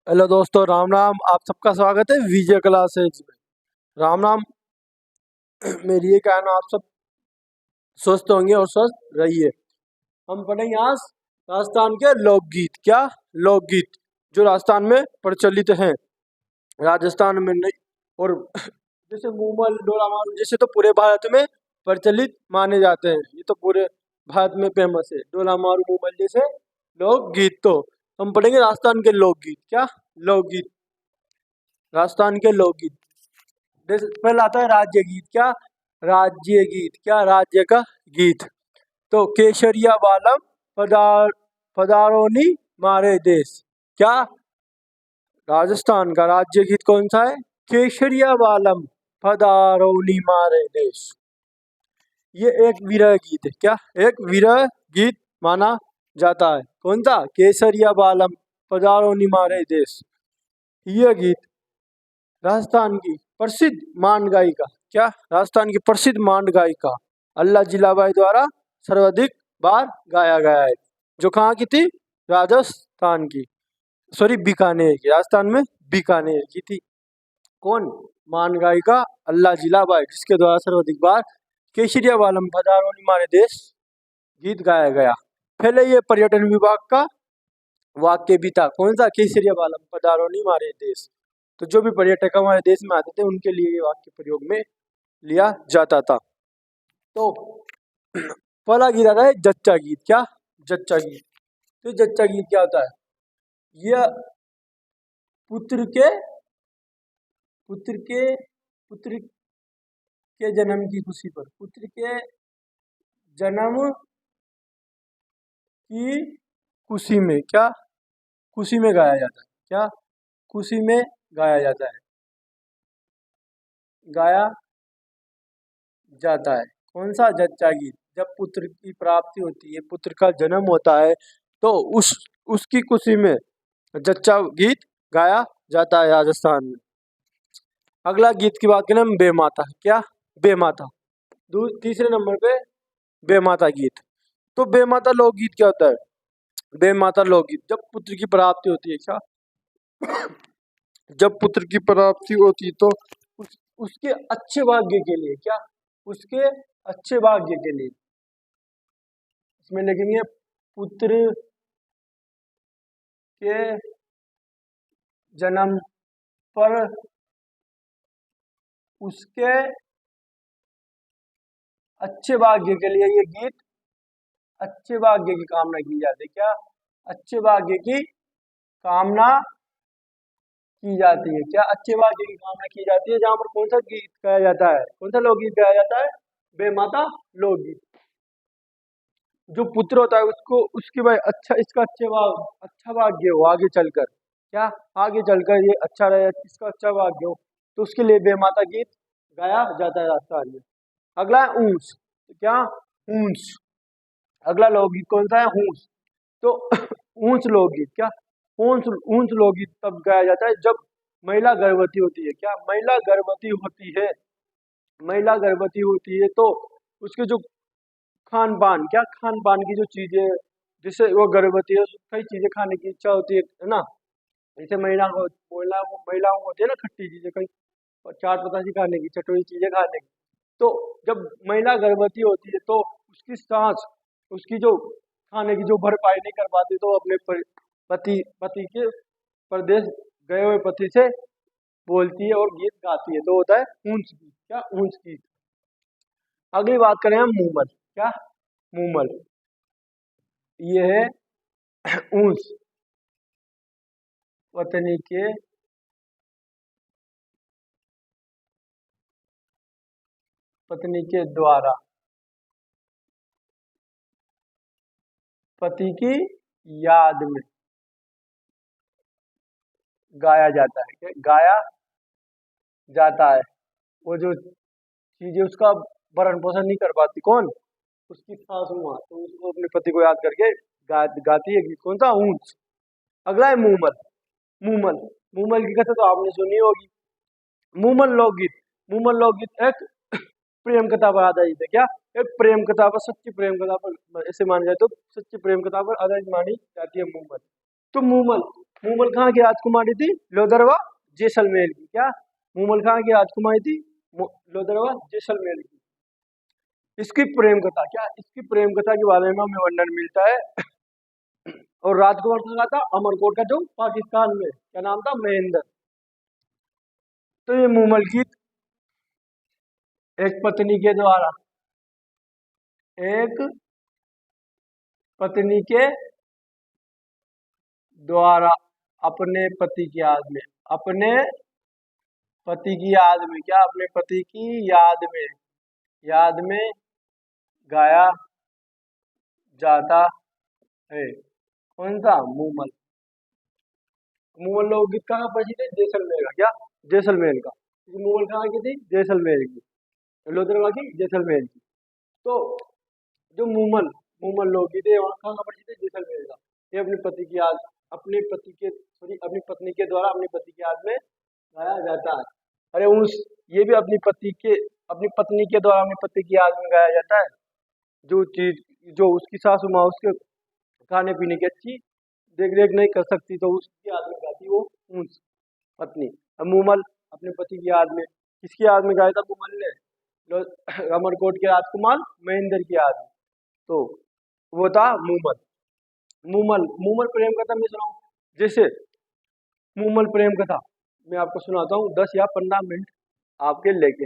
Hello दोस्तों, राम राम। आप सबका स्वागत है विजय क्लासेज में। राम राम। मेरी ये कहना, आप सब स्वस्थ होंगे और स्वस्थ रहिए। हम पढ़ेंगे आज राजस्थान के लोकगीत। क्या? लोकगीत जो राजस्थान में प्रचलित हैं, राजस्थान में नहीं। और जैसे मूमल, डोला मारू जैसे तो पूरे भारत में प्रचलित माने जाते हैं। ये तो पूरे भारत में फेमस है, डोला मारू मूमल जैसे लोकगीत। तो हम पढ़ेंगे राजस्थान के लोकगीत। क्या? लोकगीत, राजस्थान के लोकगीत। पहला आता है राज्य गीत। क्या? राज्य गीत। क्या? राज्य का गीत। तो केसरिया बालम पदारोनी मारे देश। क्या? राजस्थान का राज्य गीत कौन सा है? केसरिया बालम पदारोनी मारे देश। ये एक विरह गीत है। क्या? एक विरह गीत माना जाता है। कौन सा? केसरिया बालम पदारोनी मारे देश। यह गीत राजस्थान की प्रसिद्ध मांड गायिका। क्या? राजस्थान की प्रसिद्ध मांड गायिका अल्लाह जिलाबाई द्वारा सर्वाधिक बार गाया गया है। जो कहाँ की थी? राजस्थान की, सॉरी बीकानेर की। राजस्थान में बीकानेर की थी। कौन? मांड गायिका अल्लाह जिलाबाई, जिसके द्वारा सर्वाधिक बार केसरिया बालम पधारोनी मारे देश गीत गाया गया। पहले ये पर्यटन विभाग का वाक्य भी था। कौन सा? केसरिया बालम पधारोनी मारे देश। तो जो भी पर्यटक हमारे देश में आते थे, उनके लिए ये वाक्य प्रयोग में लिया जाता था। तो पहला गीत आता है जच्चा गीत। क्या? जच्चा गीत। तो जच्चा गीत क्या होता है? यह पुत्र के पुत्र के पुत्र के जन्म की खुशी पर, पुत्र के जन्म की खुशी में, क्या? खुशी में गाया जाता है। क्या? खुशी में गाया जाता है, गाया जाता है। कौन सा? जच्चा गीत। जब पुत्र की प्राप्ति होती है, पुत्र का जन्म होता है, तो उसकी खुशी में जच्चा गीत गाया जाता है राजस्थान में। अगला गीत की बात करें हम, बेमाता। क्या? बेमाता। तीसरे नंबर पे बेमाता गीत। तो बेमाता लोकगीत क्या होता है? बेमाता लोकगीत जब पुत्र की प्राप्ति होती है। क्या? जब पुत्र की प्राप्ति होती है तो उसके अच्छे भाग्य के लिए। क्या? उसके अच्छे भाग्य के लिए इसमें लिखेंगे पुत्र के जन्म पर उसके अच्छे भाग्य के लिए ये गीत, अच्छे भाग्य की कामना की जाती है। क्या? अच्छे भाग्य की कामना की जाती है। क्या? अच्छे भाग्य की कामना की जाती है। जहां पर कौन सा गीत गाया जाता है? कौन सा लोकगीत गाया जाता है? बेमाता लोकगीत। जो पुत्र होता है उसको, उसके भाई अच्छा, इसका अच्छा भाग्य हो आगे चलकर। क्या? आगे चलकर ये अच्छा रहे, इसका अच्छा भाग्य हो, तो उसके लिए बेमाता गीत गाया जाता है राजस्थान में। अगला है ऊंस। तो क्या? ऊंस। अगला लोकगीत कौन सा है? ऊंस। तो ऊंच लोकगीत। क्या? ऊंच ऊंच लोकगीत तब गाया जाता है जब महिला गर्भवती होती है। क्या? महिला गर्भवती होती है। महिला गर्भवती होती है तो उसके जो खान पान, क्या खान पान की जो चीजें, जिससे वो गर्भवती है, कई चीजें खाने की इच्छा होती है ना। जैसे महिलाओं को होती है ना खट्टी चीजें, कई चाट पतासी खाने की, चटोरी चीजें खाने की। तो जब महिला गर्भवती होती है तो उसकी सांस, उसकी जो खाने की जो भरपाई नहीं कर पाती, तो अपने पति पति के परदेश गए हुए पति से बोलती है और गीत गाती है, तो होता है ऊंच गीत। क्या? ऊंच गीत। अगली बात करें हम मूमल। क्या? मूमल। ये है ऊंच पत्नी के द्वारा पति की याद में गाया जाता है। क्या? गाया जाता है। वो जो चीजें उसका भरण पोषण नहीं कर पाती, कौन? उसकी सासू माँ, तो उसको अपने पति को याद करके गाती है गीत। कौन सा? ऊंच। अगला है मूमल। मूमल। मूमल की कथा तो आपने सुनी होगी। मूमल लोकगीत। मूमल लोकगीत एक प्रेम कथा पर आधारित है। क्या? एक प्रेम कथा पर, सच्ची प्रेम कथा पर, ऐसे माना जाए तो सच्ची प्रेम कथा पर आधारित मानी जाती है मूमल। तो मूमल मूमल कहाँ की राजकुमारी थी? लोदरवा जैसलमेर की। क्या? मूमल कहाँ की राजकुमारी थी? लोदरवा जैसलमेर की। इसकी प्रेम कथा, क्या इसकी प्रेम कथा के बारे में हमें वर्णन मिलता है। और राजकुमार कहाँ था? अमरकोट का, जो पाकिस्तान में, क्या नाम था? महेंद्र। तो ये मूमल की एक पत्नी के द्वारा, एक पत्नी के द्वारा अपने पति की याद में, अपने पति की याद में, क्या अपने पति की याद में गाया जाता है। कौन सा? मूमल। मूमल लोकगीत कहाँ प्रसिद्ध है? जैसलमेर का। क्या? जैसलमेर का। मूमल कहाँ की थी? जैसलमेर की। लोधरवा की जैसलमेर की। तो जो मूमल लोकगीत है वहाँ कहाँ का प्रसिद्ध है? जैसलमेर का। ये अपने पति की याद, अपनी पत्नी के द्वारा अपने पति की याद में गाया जाता है। अरे ये भी अपनी पत्नी के द्वारा अपने पति की याद में गाया जाता है। जो चीज, जो उसकी सासू माँ उसके खाने पीने की अच्छी देख रेख नहीं कर सकती, तो उसकी याद में गाती वो उस पत्नी। अब मूमल अपने पति की याद में, किसकी याद में गाया था मूमल ने? अमरकोट के राजकुमार महेंद्र की याद में। तो वो था मूमल। मूमल प्रेम कथा मैं सुनाऊं? जैसे मूमल प्रेम कथा मैं आपको सुनाता हूँ 10 या 15 मिनट आपके लेके।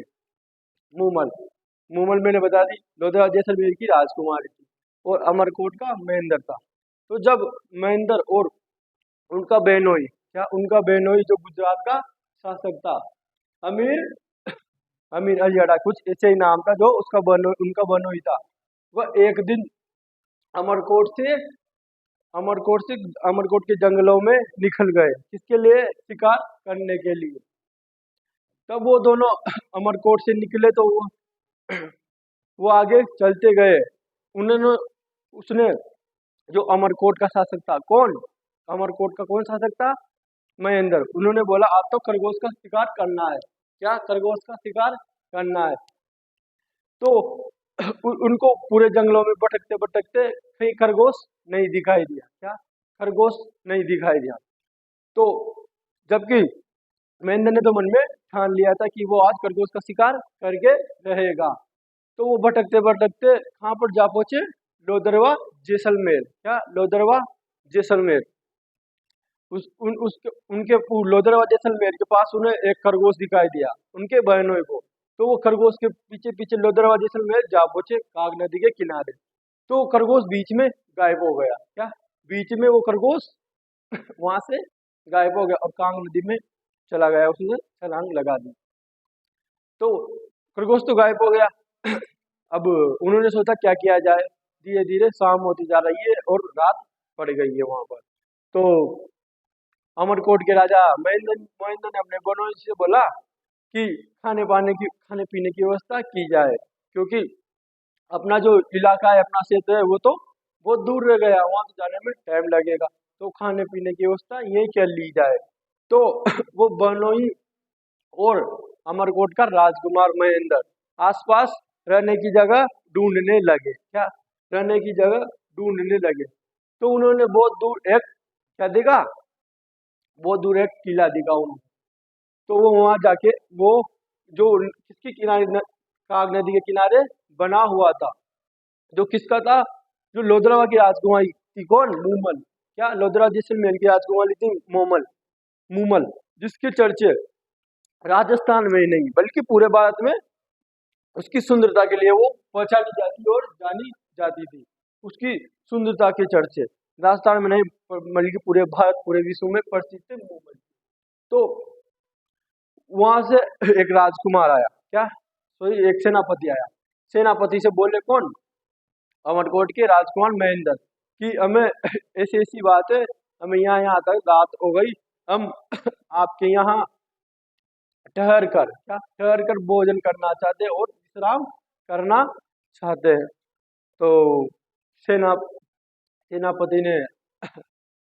मूमल मैंने बता दी लोधरा जैसलमेर की राजकुमारी थी और अमरकोट का महेंद्र था। तो जब महेंद्र और उनका बहनोई, क्या उनका बहनोई जो गुजरात का शासक था, अमीर अली अड्डा, कुछ ऐसे ही नाम था, जो उनका बहनोई था, वह एक दिन अमरकोट से अमरकोट के जंगलों में निकल गए। किसके लिए? शिकार करने के लिए। तब वो दोनों अमरकोट से निकले तो वो आगे चलते गए। उसने जो अमरकोट का शासक था, कौन? अमरकोट का कौन शासक था? महेंद्र। उन्होंने बोला आप तो खरगोश का शिकार करना है। क्या? खरगोश का शिकार करना है। तो उनको पूरे जंगलों में भटकते भटकते कहीं खरगोश नहीं दिखाई दिया। क्या? खरगोश नहीं दिखाई दिया। तो जबकि महेंद्र ने तो मन में ठान लिया था कि वो आज खरगोश का शिकार करके रहेगा। तो वो भटकते भटकते कहाँ पर जा पहुंचे? लोदरवा जैसलमेर। क्या? लोदरवा जैसलमेर। उनके लोदरवा जैसलमेर के पास उन्हें एक खरगोश दिखाई दिया, उनके बहनों को। तो वो खरगोश के पीछे पीछे लोदरवा जैसलमेर जा पहुंचे काग नदी के किनारे। तो खरगोश बीच में गायब हो गया। क्या? बीच में वो खरगोश वहां से गायब हो गया और कांग नदी में चला गया, उसने छलांग लगा दी। तो खरगोश तो गायब हो गया। अब उन्होंने सोचा क्या किया जाए। धीरे धीरे शाम होती जा रही है और रात पड़ गई है वहां पर। तो अमरकोट के राजा महेंद्र ने अपने बनोई से बोला कि खाने पीने की व्यवस्था की जाए, क्योंकि अपना जो इलाका है, अपना क्षेत्र है, वो तो बहुत दूर रह गया, वहां तो जाने में टाइम लगेगा। तो खाने पीने की व्यवस्था यही कर ली जाए। तो वो बनोई और अमरकोट का राजकुमार महेंद्र आसपास रहने की जगह ढूंढने लगे। क्या? रहने की जगह ढूंढने लगे। तो उन्होंने बहुत दूर एक, क्या दिखा? बहुत दूर एक किला दिखा उन्हें। तो वो वहां जाके, वो जो किसके किनारे, काग नदी के किनारे बना हुआ था, जो किसका था? जो लोधरवा की राजकुमारी थी। कौन? मूमल। क्या? लोधरा जैसलमेर की राजकुमारी थी मूमल, जिसके चर्चे राजस्थान में ही नहीं बल्कि पूरे भारत में उसकी सुंदरता के लिए वो पहचानी जाती और जानी जाती थी। उसकी सुंदरता के चर्चे राजस्थान में नहीं बल्कि पूरे भारत, पूरे विश्व में प्रसिद्ध थे मूमल। तो वहां से एक राजकुमार आया। क्या? सॉरी, एक सेनापति आया। सेनापति से बोले, कौन? अमरकोट के राजकुमार महेंद्र, कि हमें ऐसी ऐसी बात है, हमें यहाँ तक रात हो गई, हम आपके यहाँ ठहर कर भोजन करना चाहते हैं और विश्राम करना चाहते हैं। तो सेनापति ने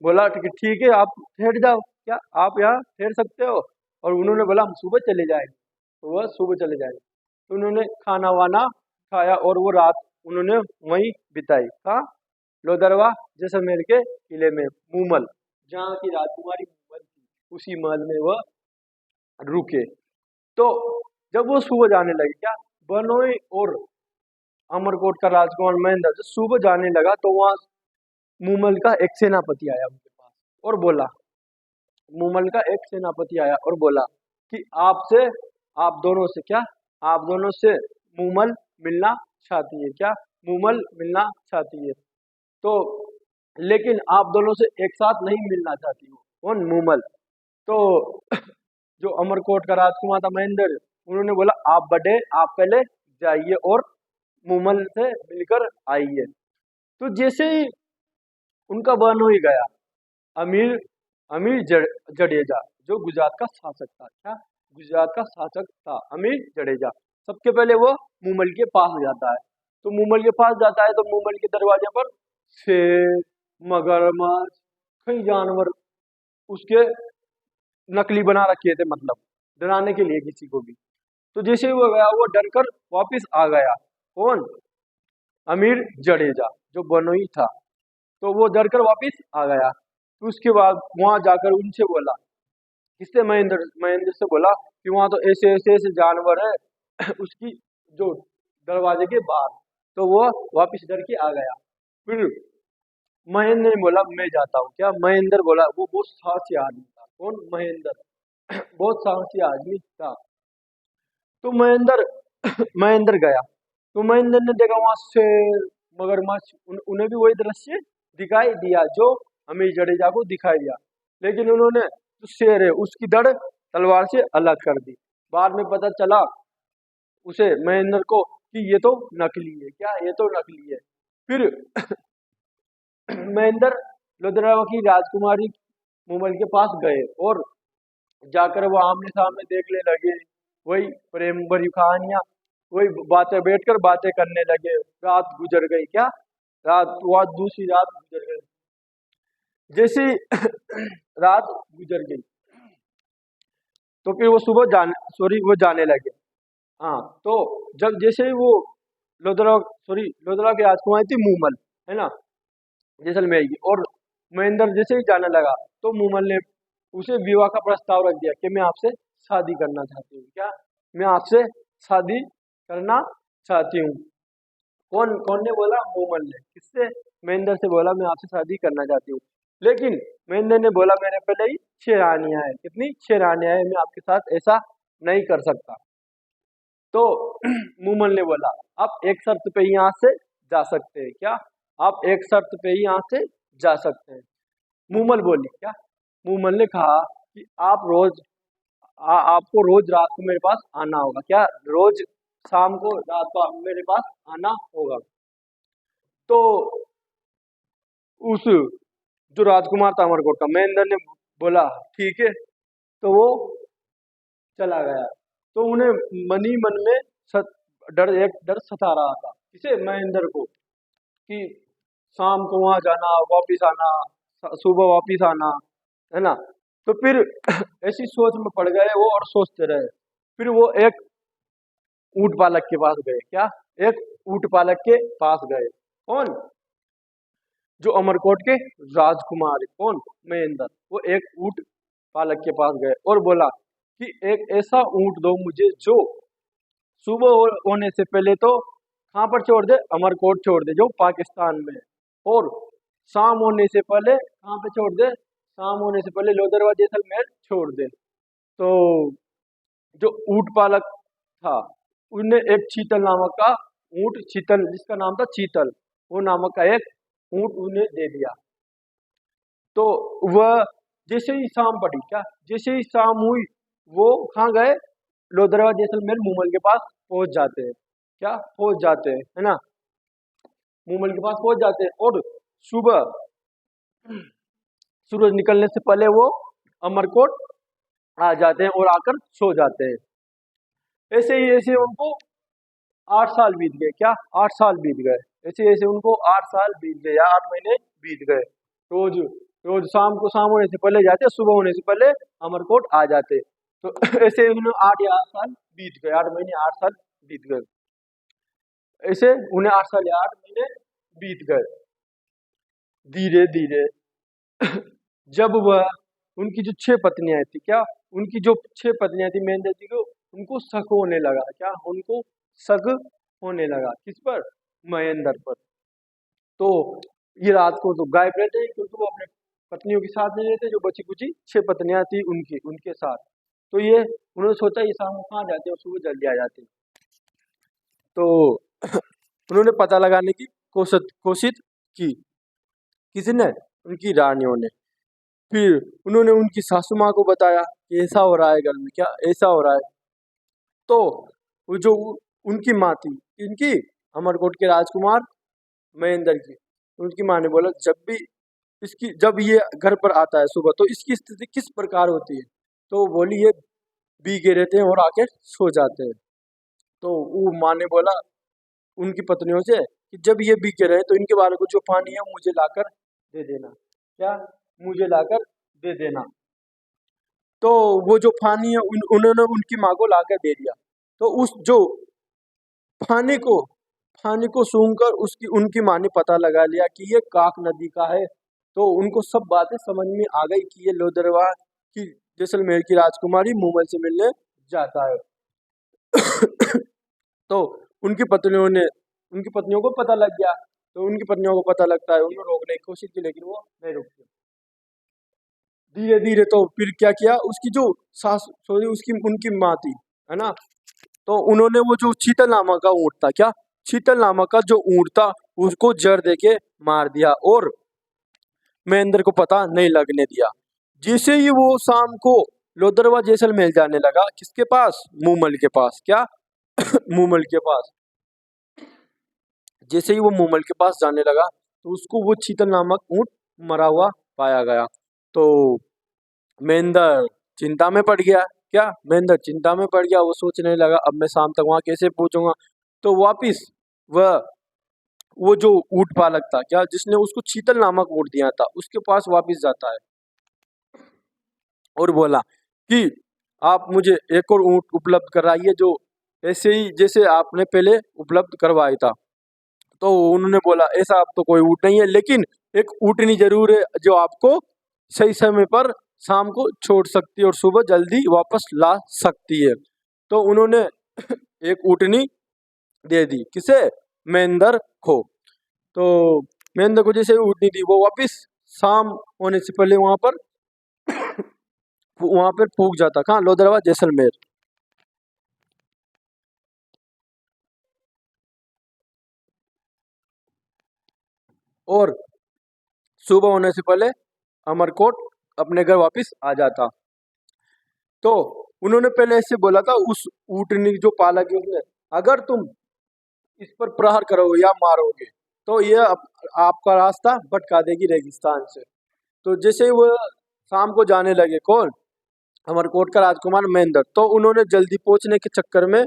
बोला कि ठीक है, आप ठहर जाओ। क्या? आप यहाँ ठहर सकते हो। और उन्होंने बोला हम सुबह चले जाएंगे। तो वह सुबह चले जाएंगे। तो उन्होंने खाना वाना खाया और वो रात उन्होंने वहीं बिताई। कहाँ? लोधरवा जैसलमेर के किले में, मूमल, जहाँ की राजकुमारी मूमल थी उसी महल में वह रुके। तो जब वो सुबह जाने लगे, क्या बनोई और अमरकोट का राजकुमार महेंद्र जब सुबह जाने लगा तो वहां मूमल का एक सेनापति आया उनके पास और बोला, मूमल का एक सेनापति आया और बोला कि आपसे, आप दोनों से क्या, आप दोनों से मूमल मिलना चाहती है, क्या मूमल मिलना चाहती है। तो लेकिन आप दोनों से एक साथ नहीं मिलना चाहती हो। कौन? मूमल। तो जो अमरकोट का राजकुमार था महेंद्र, उन्होंने बोला आप बड़े, आप पहले जाइए और मूमल से मिलकर आइए। तो जैसे ही उनका बन हो ही गया, अमीर अमीर जडेजा जो गुजरात का शासक था, क्या गुजरात का शासक था अमीर जडेजा, सबके पहले वो मूमल के पास जाता है। तो मूमल के पास जाता है तो मूमल के दरवाजे पर शेर, मगरमच्छ, कई जानवर उसके नकली बना रखे थे, मतलब डराने के लिए किसी को भी। तो जैसे ही वो गया वो डर कर वापिस आ गया। कौन? अमीर जडेजा जो बनोई था। तो वो डर कर वापिस आ गया। तो उसके बाद वहां जाकर उनसे बोला, किससे? महेंद्र, महेंद्र से बोला कि वहां तो ऐसे ऐसे ऐसे जानवर है उसकी जो दरवाजे के बाहर। तो वो वापिस डर के आ गया। फिर महेंद्र ने बोला मैं जाता हूँ, क्या महेंद्र बोला, वो बहुत साहसी आदमी था। कौन? महेंद्र बहुत साहसी आदमी था। तो महेंद्र महेंद्र गया। तो महेंद्र ने देखा वहां शेर, मगरमच्छ, उन्हें भी वही दृश्य दिखाई दिया जो अमीर जडेजा को दिखाई दिया। लेकिन उन्होंने जो शेर है उसकी धड़ तलवार से अलग कर दी। बाद में पता चला उसे, महेंद्र को, कि ये तो नकली है, क्या ये तो नकली है। फिर महेंद्र लुधियाना की राजकुमारी मूमल के पास गए और जाकर वो आमने सामने देखने लगे, वही प्रेम भरी कहानियां, वही बातें, बैठकर बातें करने लगे। रात गुजर गई, क्या रात, वह दूसरी रात गुजर गई। जैसी रात गुजर गई तो फिर वो सुबह जाने, सॉरी वो जाने लगे। हाँ, तो जब जैसे ही वो लोधरा की राजकुमारी थी मूमल, है ना, जैसलमेर की, और महेंद्र जैसे ही जाने लगा तो मूमल ने उसे विवाह का प्रस्ताव रख दिया कि मैं आपसे शादी करना चाहती हूँ, क्या मैं आपसे शादी करना चाहती हूँ। कौन कौन ने बोला? मूमल ने। किससे? महेंद्र से बोला मैं आपसे शादी करना चाहती हूँ। लेकिन महेंद्र ने बोला मेरे पहले ही 6 रानियां हैं। कितनी? 6 रानियां हैं, मैं आपके साथ ऐसा नहीं कर सकता। तो मूमल ने बोला आप एक शर्त पे ही यहाँ से जा सकते हैं, क्या आप एक शर्त पे ही यहाँ से जा सकते हैं। मूमल बोली, क्या मूमल ने कहा कि आप रोज, आपको रोज रात को मेरे पास आना होगा, क्या रोज शाम को रात को मेरे पास आना होगा। तो उस जो राजकुमार था अमरकोट का, महेंद्र ने बोला ठीक है। तो वो चला गया। तो उन्हें मनी मन में एक डर सता रहा था। किसे? महेंद्र को, कि शाम को वहां जाना, वापिस आना, सुबह वापिस आना, है ना। तो फिर ऐसी सोच में पड़ गए वो और सोचते रहे। फिर वो एक ऊंट पालक के पास गए, क्या एक ऊंट पालक के पास गए। कौन? जो अमरकोट के राजकुमार है। कौन? महेंद्र। वो एक ऊंट पालक के पास गए और बोला कि एक ऐसा ऊंट दो मुझे जो सुबह होने से पहले तो कहाँ पर छोड़ दे? अमरकोट छोड़ दे जो पाकिस्तान में है। और शाम होने से पहले कहाँ पे छोड़ दे? शाम होने से पहले लोधरवा जैसलमेर छोड़ दे। तो जो ऊंट पालक था उन्हें एक चीतल नामक का ऊंट, चीतल जिसका नाम था चीतल, वो नामक का एक ऊंट उन्हें दे दिया। तो वह जैसे ही शाम पड़ी, क्या जैसे ही शाम हुई वो कहाँ गए? लोधरवा जैसलमेर मूमल के पास पहुंच जाते हैं, क्या पहुंच जाते हैं, है ना, मूमल के पास पहुंच जाते हैं। और सुबह सूरज निकलने से पहले वो अमरकोट आ जाते हैं और आकर सो जाते हैं। ऐसे ही ऐसे उनको 8 साल बीत गए, क्या 8 साल बीत गए। ऐसे ऐसे उनको 8 साल बीत गए या 8 महीने बीत गए। रोज रोज शाम को, शाम होने से पहले जाते, सुबह होने से पहले अमरकोट आ जाते। तो ऐसे उन्हें 8 या 8 साल बीत गए, 8 महीने 8 साल बीत गए। ऐसे उन्हें 8 साल या 8 महीने बीत गए। धीरे धीरे जब वह उनकी जो 6 पत्नियां थी, क्या उनकी जो 6 पत्नियां थी महेंद्र जी को, उनको शक होने लगा, क्या उनको शक होने लगा, किस पर? महेंद्र पर। तो ये रात को तो गायब रहते हैं, क्योंकि वो अपने पत्नियों के साथ नहीं रहते, जो बची कुची 6 पत्नियां थी उनकी उनके साथ। तो ये उन्होंने सोचा ये शाम को कहाँ जाते हैं और सुबह जल्दी आ जाते हैं। तो उन्होंने पता लगाने की कोशिश की, किसने? उनकी रानियों ने। फिर उन्होंने उनकी सासू माँ को बताया कि ऐसा हो रहा है घर में, क्या ऐसा हो रहा है। तो वो जो उनकी माँ थी, इनकी अमरकोट के राजकुमार महेंद्र की, उनकी माँ ने बोला जब ये घर पर आता है सुबह, तो इसकी स्थिति किस प्रकार होती है? तो वो बोली ये भीगे रहते हैं और आके सो जाते हैं। तो वो माँ ने बोला उनकी पत्नियों से कि जब ये भीगे रहे तो इनके बारे को जो पानी है मुझे लाकर दे देना, क्या मुझे लाकर दे देना। तो वो जो पानी है उन्होंने उनकी माँ को लाकर दे दिया। तो उस जो पानी को पानी को सूंघकर उसकी उनकी माँ ने पता लगा लिया कि ये काक नदी का है। तो उनको सब बातें समझ में आ गई कि ये लोदरवा की जैसलमेर की राजकुमारी मूमल से मिलने जाता है। तो उनकी पत्नियों को पता लग गया। तो उनकी पत्नियों को पता लगता है, उन्होंने रोकने की कोशिश की लेकिन वो नहीं रुकती। धीरे धीरे तो फिर क्या किया, उसकी जो सास सॉरी उसकी उनकी माँ थी, है ना, तो उन्होंने वो जो चीतल नामक का ऊँट था, क्या चीतल नामक का जो ऊँट था उसको जड़ देके मार दिया और महेंद्र को पता नहीं लगने दिया। जैसे ही वो शाम को लोदरवा जैसलमेर जाने लगा, किसके पास? मूमल के पास, क्या मूमल के पास। जैसे ही वो मूमल के पास जाने लगा तो उसको वो चीतल नामक ऊँट मरा हुआ पाया गया। तो महेंद्र चिंता में पड़ गया, क्या महेंद्र चिंता में पड़ गया। वो सोचने लगा अब मैं शाम तक वहां कैसे पहुंचूंगा। तो वापिस वह वो जो ऊँट पालक था, क्या जिसने उसको चीतल नामक ऊँट दिया था, उसके पास वापिस जाता है और बोला कि आप मुझे एक और ऊँट उपलब्ध कराइए जो ऐसे ही जैसे आपने पहले उपलब्ध करवाया था। तो उन्होंने बोला ऐसा अब तो कोई ऊँट नहीं है, लेकिन एक ऊँटनी जरूर है जो आपको सही समय पर शाम को छोड़ सकती है और सुबह जल्दी वापस ला सकती है। तो उन्होंने एक ऊँटनी दे दी, किसे? महेंद्र को। तो महेंद्र को जैसे ऊँटनी दी, वो वापस शाम होने से पहले वहां पर पूग जाता, कहाँ? लोदरवा जैसलमेर। और सुबह होने से पहले अमरकोट अपने घर वापस आ जाता। तो उन्होंने पहले ऐसे बोला था उस ऊँटनी जो पालक है उसने, अगर तुम इस पर प्रहार करोगे या मारोगे तो ये आपका रास्ता भटका देगी रेगिस्तान से। तो जैसे ही वो शाम को जाने लगे, कौन? अमरकोट का राजकुमार महेंद्र, तो उन्होंने जल्दी पहुंचने के चक्कर में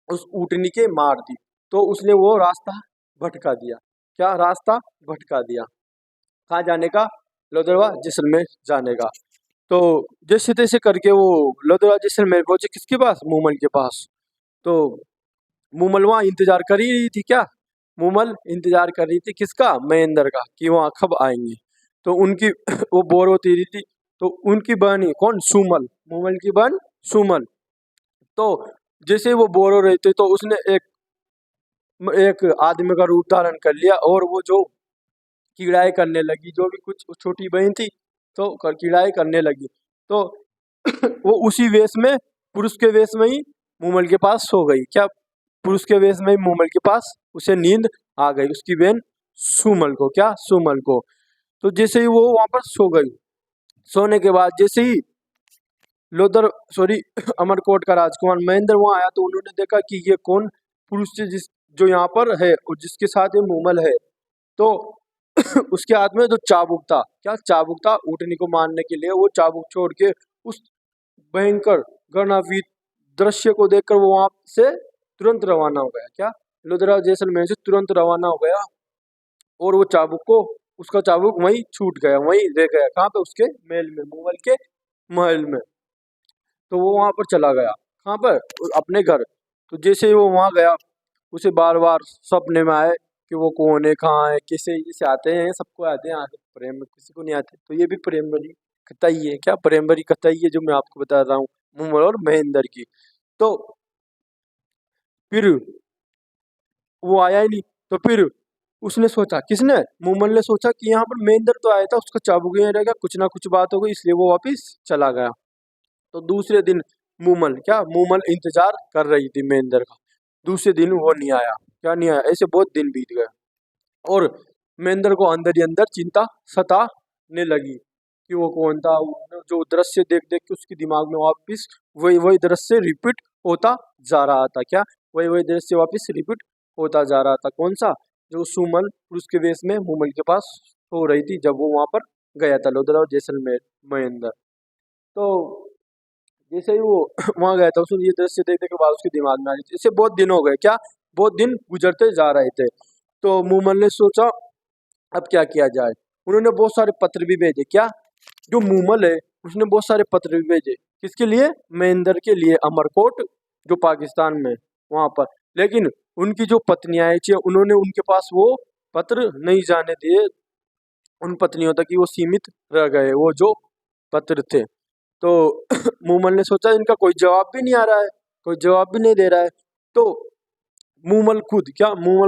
उस ऊँटनी के मार दी। तो उसने वो रास्ता भटका दिया, क्या रास्ता भटका दिया? कहाँ जाने का? लोदरवा जैसलमेर जाने का। तो जैसे तैसे करके वो लोदरवा जैसलमेर पहुंचे, किसके पास? मूमल के पास। तो मूमल वहाँ इंतजार कर ही रही थी, क्या मूमल इंतजार कर रही थी किसका? महेंद्र का, कि वहाँ कब आएंगे। तो उनकी वो बोर होती रही थी। तो उनकी बहन ही कौन? सुमल, मूमल की बहन सुमल। तो जैसे ही वो बोर हो रही थी तो उसने एक एक आदमी का रूप धारण कर लिया और वो जो कीड़ाई करने लगी, जो भी कुछ छोटी बहन थी तो कीड़ाई करने लगी। तो वो उसी वेश में, पुरुष के वेश में ही मूमल के पास सो गई, क्या पुरुष के वेश में ही मूमल के पास उसे नींद आ गई, उसकी बहन सुमल को, क्या सुमल को। तो जैसे ही वो वहां पर सो गई, सोने के बाद जैसे ही लोदर सॉरी अमरकोट का राजकुमार महेंद्र वहां आया तो उन्होंने देखा कि ये कौन पुरुष है जो यहाँ पर है और जिसके साथ ये मूमल है। तो उसके हाथ में जो चाबुक था, क्या चाबुक था? ऊँटनी को मारने के लिए वो चाबुक छोड़ के उस भयंकर गणनावीर दृश्य को देखकर वो वहां से तुरंत रवाना हो गया, क्या लोदरवा जैसलमेर से तुरंत रवाना हो गया। और वो उसका चाबुक वहीं छूट गया, वहीं रह गया, कहाँ पे? उसके महल में, मूमल के महल में। तो वो वहां पर चला गया, कहाँ पर? अपने घर। तो जैसे ही वो वहां गया, उसे बार बार सपने में आए कि वो कौन है, कहाँ है, किसे, जिसे आते हैं सबको आते हैं, आते प्रेम किसी को नहीं आते। तो ये भी प्रेम भरी कथाई है, क्या प्रेम भरी कथाई है जो मैं आपको बता रहा हूँ, मूमल और महेंद्र की। तो फिर वो आया ही नहीं, तो फिर उसने सोचा, किसने, मूमल ने सोचा कि यहाँ पर महेंद्र तो आया था, उसका चाबुक यहाँ रहेगा, कुछ ना कुछ बात हो गई, इसलिए वो वापिस चला गया। तो दूसरे दिन मूमल इंतजार कर रही थी महेंद्र का। दूसरे दिन वो नहीं आया, क्या नहीं आया, ऐसे बहुत दिन बीत गए और महेंद्र को अंदर ही अंदर चिंता सताने लगी कि वो कौन था। जो दृश्य देख देख के उसके दिमाग में वापिस वही वही दृश्य रिपीट होता जा रहा था, क्या वही वही दृश्य वापिस रिपीट होता जा रहा था। कौन सा, जो सुमन पुरुष के वेश में मूमल के पास सो रही थी जब वो वहां पर गया था लोधरा और जैसलमेर महेंद्र। तो जैसे ही वो वहां गया था, उसने ये दृश्य देखने के बाद उसके दिमाग में आ रही थी। इससे बहुत दिन हो गए, क्या बहुत दिन गुजरते जा रहे थे। तो मूमल ने सोचा अब क्या किया जाए। उन्होंने बहुत सारे पत्र भी भेजे, क्या जो मूमल है उसने बहुत सारे पत्र भी भेजे, किसके लिए, महेंद्र के लिए, अमरकोट जो पाकिस्तान में वहां पर। लेकिन उनकी जो पत्नियां थी उन्होंने उनके पास वो पत्र नहीं जाने दिए, उन पत्नियों तक ही वो सीमित रह गए वो जो पत्र थे। तो मूमल ने सोचा इनका कोई जवाब भी नहीं आ रहा है, कोई जवाब भी नहीं दे रहा है। तो मूमल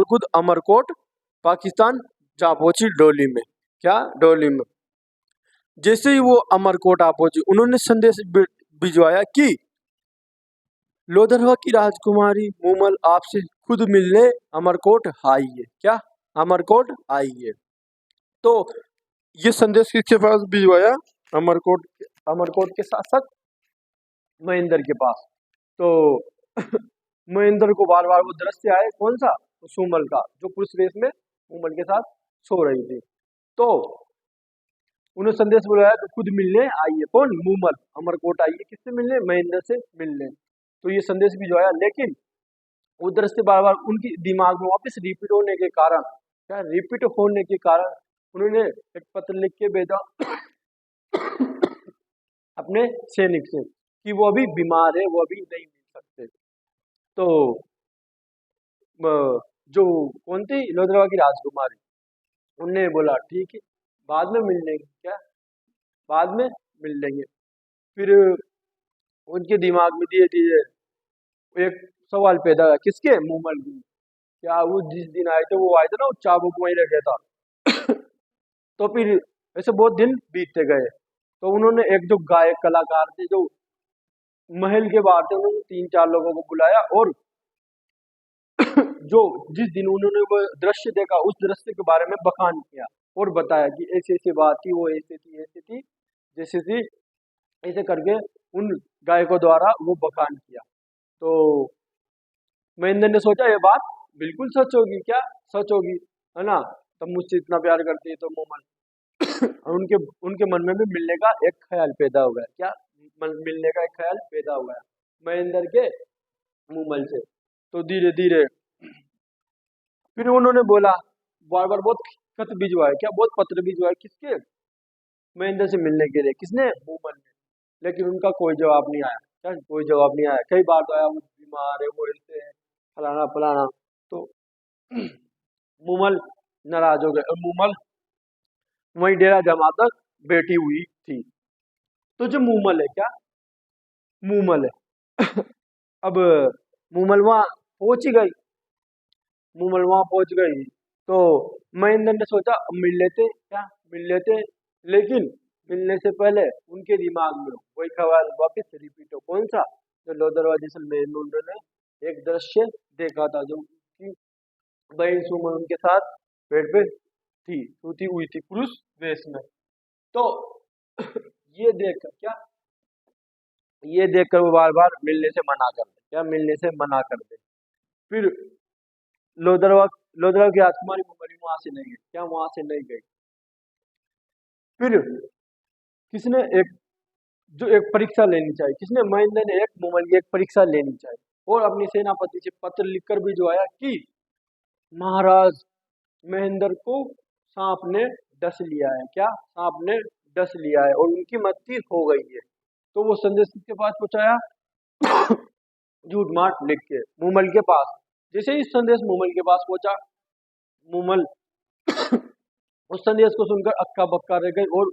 खुद अमरकोट पाकिस्तान जा पहुंची डोली में, क्या डोली में। जैसे ही वो अमरकोट आ पहुंची, उन्होंने संदेश भिजवाया कि लोधरवा की राजकुमारी मूमल आपसे खुद मिलने अमरकोट आई है, क्या अमरकोट आई है। तो ये संदेश किसके पास भिजवाया, अमरकोट के शासक महेंद्र के पास। तो महेंद्र को बार बार वो दृश्य आए, कौन सा, सुमल का, जो पुरुष वेश में मूमल के साथ सो रही थी। तो उन्हें संदेश बुलाया तो खुद मिलने आई है, कौन, मूमल अमरकोट आई है, किससे मिलने, महेंद्र से मिलने। तो ये संदेश भी जो आया, लेकिन वो दृश्य बार बार उनके दिमाग में वापस रिपीट होने के कारण, क्या रिपीट होने के कारण उन्होंने एक पत्र लिख के भेजा अपने सैनिक से कि वो अभी बीमार है, वो अभी नहीं मिल सकते। तो जो कौन थी, लोधरवा की राजकुमारी, उनने बोला ठीक है बाद में मिल लेंगे, क्या बाद में मिल लेंगे। फिर उनके दिमाग में धीरे धीरे एक सवाल पैदा हुआ, किसके, मूमल की, क्या वो जिस दिन आए थे, वो आए थे ना, वो चाबुक वहीं रखे था तो फिर ऐसे बहुत दिन बीतते गए। तो उन्होंने एक जो गायक कलाकार थे जो महल के बाहर थे, उन्होंने 3-4 लोगों को बुलाया और जो जिस दिन उन्होंने वो दृश्य देखा उस दृश्य के बारे में बखान किया और बताया कि ऐसी ऐसी बात थी, वो ऐसी थी जैसे थी, ऐसे करके उन गायकों द्वारा वो बखान किया। तो महेंद्र ने सोचा ये बात बिल्कुल सच होगी, क्या सच होगी, है ना, तब मुझसे इतना प्यार करती है तो मूमल और उनके मन में भी मिलने का एक ख्याल पैदा हो गया, क्या मिलने का एक ख्याल पैदा हो गया महेंद्र के मूमल से। तो धीरे धीरे फिर उन्होंने बोला, बार बार बहुत खत भिजवाए, क्या बहुत पत्र भिजवाए, किसके, महेंद्र से मिलने के लिए, किसने, मूमल ने। लेकिन उनका कोई जवाब नहीं आया, क्या कोई जवाब नहीं आया। कई बार तो आया वो बीमार है, वो ऐसे है, फलाना फलाना। तो मूमल नाराज हो गए और मूमल वही डेरा जमा तक बैठी हुई थी। तो जो मूमल है, क्या मूमल है अब मूमल वहां पहुंच ही गई, मूमल वहां पहुंच गई। तो महेंद्र ने सोचा अब मिल लेते, क्या मिल लेते। लेकिन मिलने से पहले उनके दिमाग में वही ख्याल वापस रिपीट हो, कौन सा, जो लोधरवा जैसलमेर में उन्होंने एक दृश्य देखा था, जो कि बहन सुमन उनके साथ बेड पे थी, सोती हुई थी पुरुष वेश में। तो ये देखकर, क्या ये देखकर वो बार बार मिलने से मना कर दे, क्या मिलने से मना कर दे। फिर लोधरवा लोधरवा की राजकुमारी मूमल वहां से नहीं गई, क्या वहां से नहीं गई। फिर किसने एक परीक्षा लेनी चाहिए, किसने, महेंद्र ने एक मूमल की एक परीक्षा लेनी चाहिए और अपनी सेनापति से पत्र लिखकर भी जो आया कि महाराज महेंद्र को सांप ने डस लिया है, क्या सांप ने डस लिया है और उनकी मृत्यु हो गई है। तो वो संदेश किसके पास पहुंचाया झूठ माट लिख के मूमल के पास। जैसे ही संदेश मूमल के पास पहुंचा, मूमल उस संदेश को सुनकर अक्का बक्का रह गई और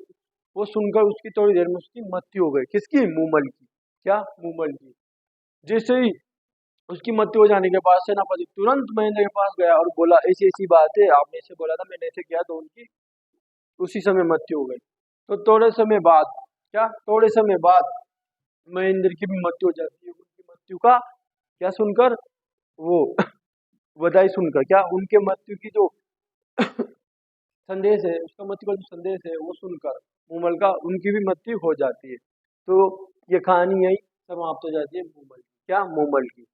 वो सुनकर उसकी थोड़ी देर में उसकी मृत्यु हो गई। किसकी? मूमल की। क्या? मूमल की। जैसे ही उसकी मृत्यु हो जाने के बाद सेनापति तुरंत महेंद्र के पास गया और बोला ऐसी ऐसी बात है, आपने ऐसे बोला था, मैंने ऐसे किया, तो उनकी उसी समय मृत्यु हो गई। तो थोड़े समय बाद क्या? थोड़े समय बाद महेंद्र की भी मृत्यु हो जाती है। उनकी मृत्यु का क्या सुनकर? वो बधाई सुनकर। क्या? उनके मृत्यु की जो संदेश है, उसका मृत्यु का जो संदेश है वो सुनकर मूमल का उनकी भी मृत्यु हो जाती है। तो ये कहानी यही समाप्त हो जाती है मूमल की। क्या? मूमल की।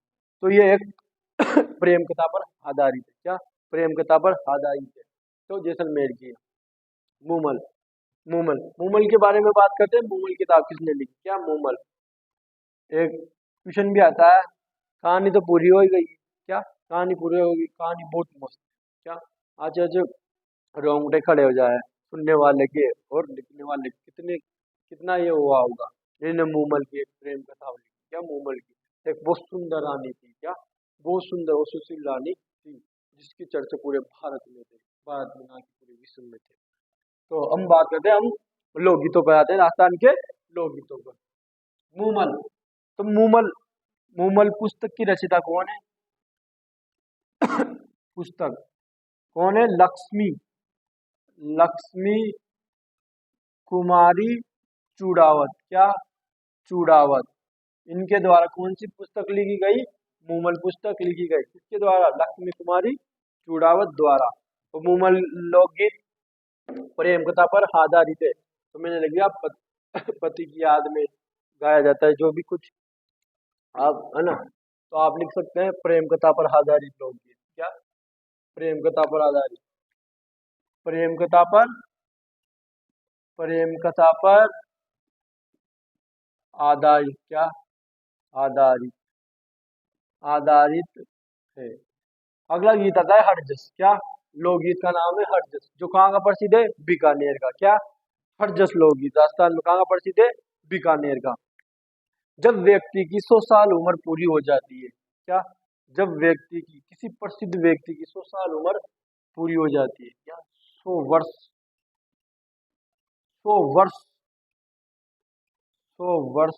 तो ये एक प्रेम कथा पर आधारित है। क्या? प्रेम कथा पर आधारित है। तो जैसलमेर की मूमल। मूमल मूमल के बारे में बात करते हैं। मूमल किताब किसने लिखी? क्या? मूमल। एक क्वेश्चन भी आता है, कहानी तो पूरी हो ही गई। क्या? कहानी पूरी हो गई। कहानी बहुत मस्त। क्या? आज आज रोंगटे खड़े हो जाए सुनने वाले के और लिखने वाले के। कितना ये हुआ होगा। इन्होंने मूमल की एक प्रेम कथा लिखी। क्या? मूमल की एक बहुत सुंदर रानी थी। क्या? बहुत सुंदर और सुशील रानी थी, जिसकी चर्चा पूरे भारत में थे। भारत में ना कि पूरे विश्व में थे। तो हम बात करते हैं, हम लोकगीतों पर आते हैं, राजस्थान के लोकगीतों पर। मूमल। तो मूमल मूमल पुस्तक की रचयिता कौन है? पुस्तक कौन है? लक्ष्मी लक्ष्मी कुमारी चूड़ावत। क्या? चूड़ावत। इनके द्वारा कौन सी पुस्तक लिखी गई? मूमल पुस्तक लिखी गई। किसके द्वारा? लक्ष्मी कुमारी चूड़ावत द्वारा। तो मूमल लोकगीत प्रेम कथा पर आधारित है। तो मैंने लिख दिया पति की याद में गाया जाता है जो भी कुछ, आप है ना। तो आप लिख सकते हैं प्रेम कथा पर आधारित लोकगीत। क्या? प्रेम कथा पर आधारित। प्रेम कथा पर प्रेम कथा पर आधारित। क्या? आधारित आधारित है। अगला गीत आता है हरजस। क्या? लोकगीत का नाम है हरजस, जो कहाँ का प्रसिद्ध है? बीकानेर का। क्या? हरजस लोकगीत राजस्थान में कहाँ का प्रसिद्ध है? बीकानेर का। जब व्यक्ति की 100 साल उम्र पूरी हो जाती है। क्या? जब व्यक्ति की, किसी प्रसिद्ध व्यक्ति की 100 साल उम्र पूरी हो जाती है। क्या? 100 वर्ष 100 वर्ष 100 वर्ष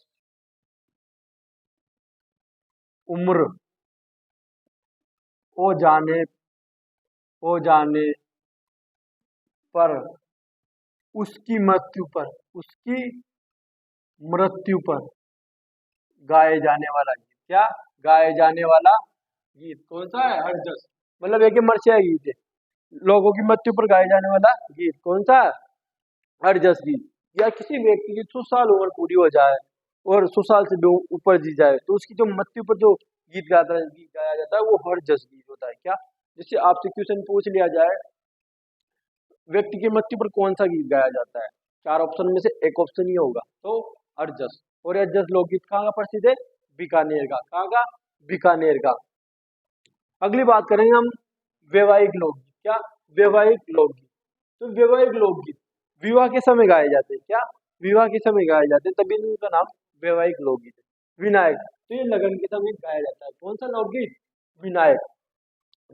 उम्र हो जाने पर उसकी मृत्यु पर गाए जाने वाला गीत। क्या? गाए जाने वाला गीत कौन सा है? हरजस। मतलब एक मरसिया गीत है। लोगों की मृत्यु पर गाए जाने वाला गीत कौन सा है? हरजस गीत। या किसी व्यक्ति की 100 साल उम्र पूरी हो जाए और 100 साल से भी ऊपर जी जाए, तो उसकी जो मृत्यु पर जो गीत गाया जाता है वो हरजस गीत होता है। क्या? जिससे आपसे क्वेश्चन पूछ लिया जाए, व्यक्ति की मृत्यु पर कौन सा गीत गाया जाता है, 4 ऑप्शन में से एक ऑप्शन ही होगा, तो हरजस। और हरजस लोकगीत कहाँ का प्रसिद्ध है? बीकानेर का। कहाँ का? बीकानेर का। अगली बात करेंगे हम वैवाहिक लोकगीत। क्या? वैवाहिक लोकगीत। तो वैवाहिक लोकगीत विवाह के समय गाए जाते हैं। क्या? विवाह के समय गाए जाते हैं, तभी उनका नाम वैवाहिक लोकगीत है। विनायक। तो ये लगन के समय गाया जाता है। कौन सा लोकगीत? विनायक।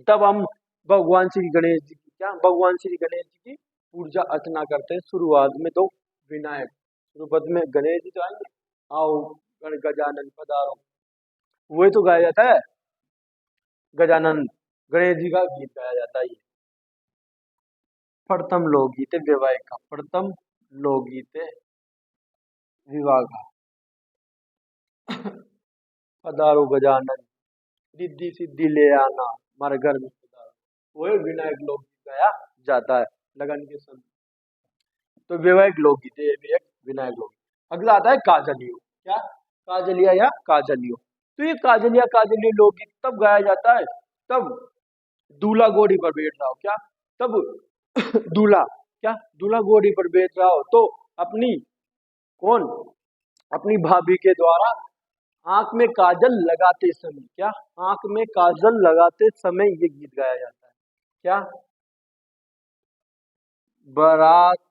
तब हम भगवान श्री गणेश जी की, क्या? भगवान श्री गणेश जी की पूजा अर्चना करते हैं। शुरुआत में तो विनायक, शुरुआत में गणेश जी तो आएंगे, आओ गण गजानन पधारो, वही तो गाया जाता है। गजानन गणेश जी का गीत गाया जाता है। प्रथम लोकगीत है वैवाहिक का। प्रथम लोकगीत है विवाह का। पधारो गजानन, रिद्धि सिद्धि ले आना, हमारे घर में पधारो, वो विनायक लोकगीत गाया जाता है लगन के समय। तो वैवाहिक लोकगीत है, ये भी एक विनायक लोकगीत। अगला आता है काजलियो। क्या? काजलिया या काजलियो। तो ये काजलिया काजलियो लोकगीत तब गाया जाता है, तब दूल्हा घोड़ी पर बैठ रहा हो। क्या? तब दूल्हा, क्या? दूल्हा घोड़ी पर बैठ रहा हो तो अपनी, कौन? अपनी भाभी के द्वारा आंख में काजल लगाते समय, क्या? आंख में काजल लगाते समय ये गीत गाया जाता है। क्या? बारात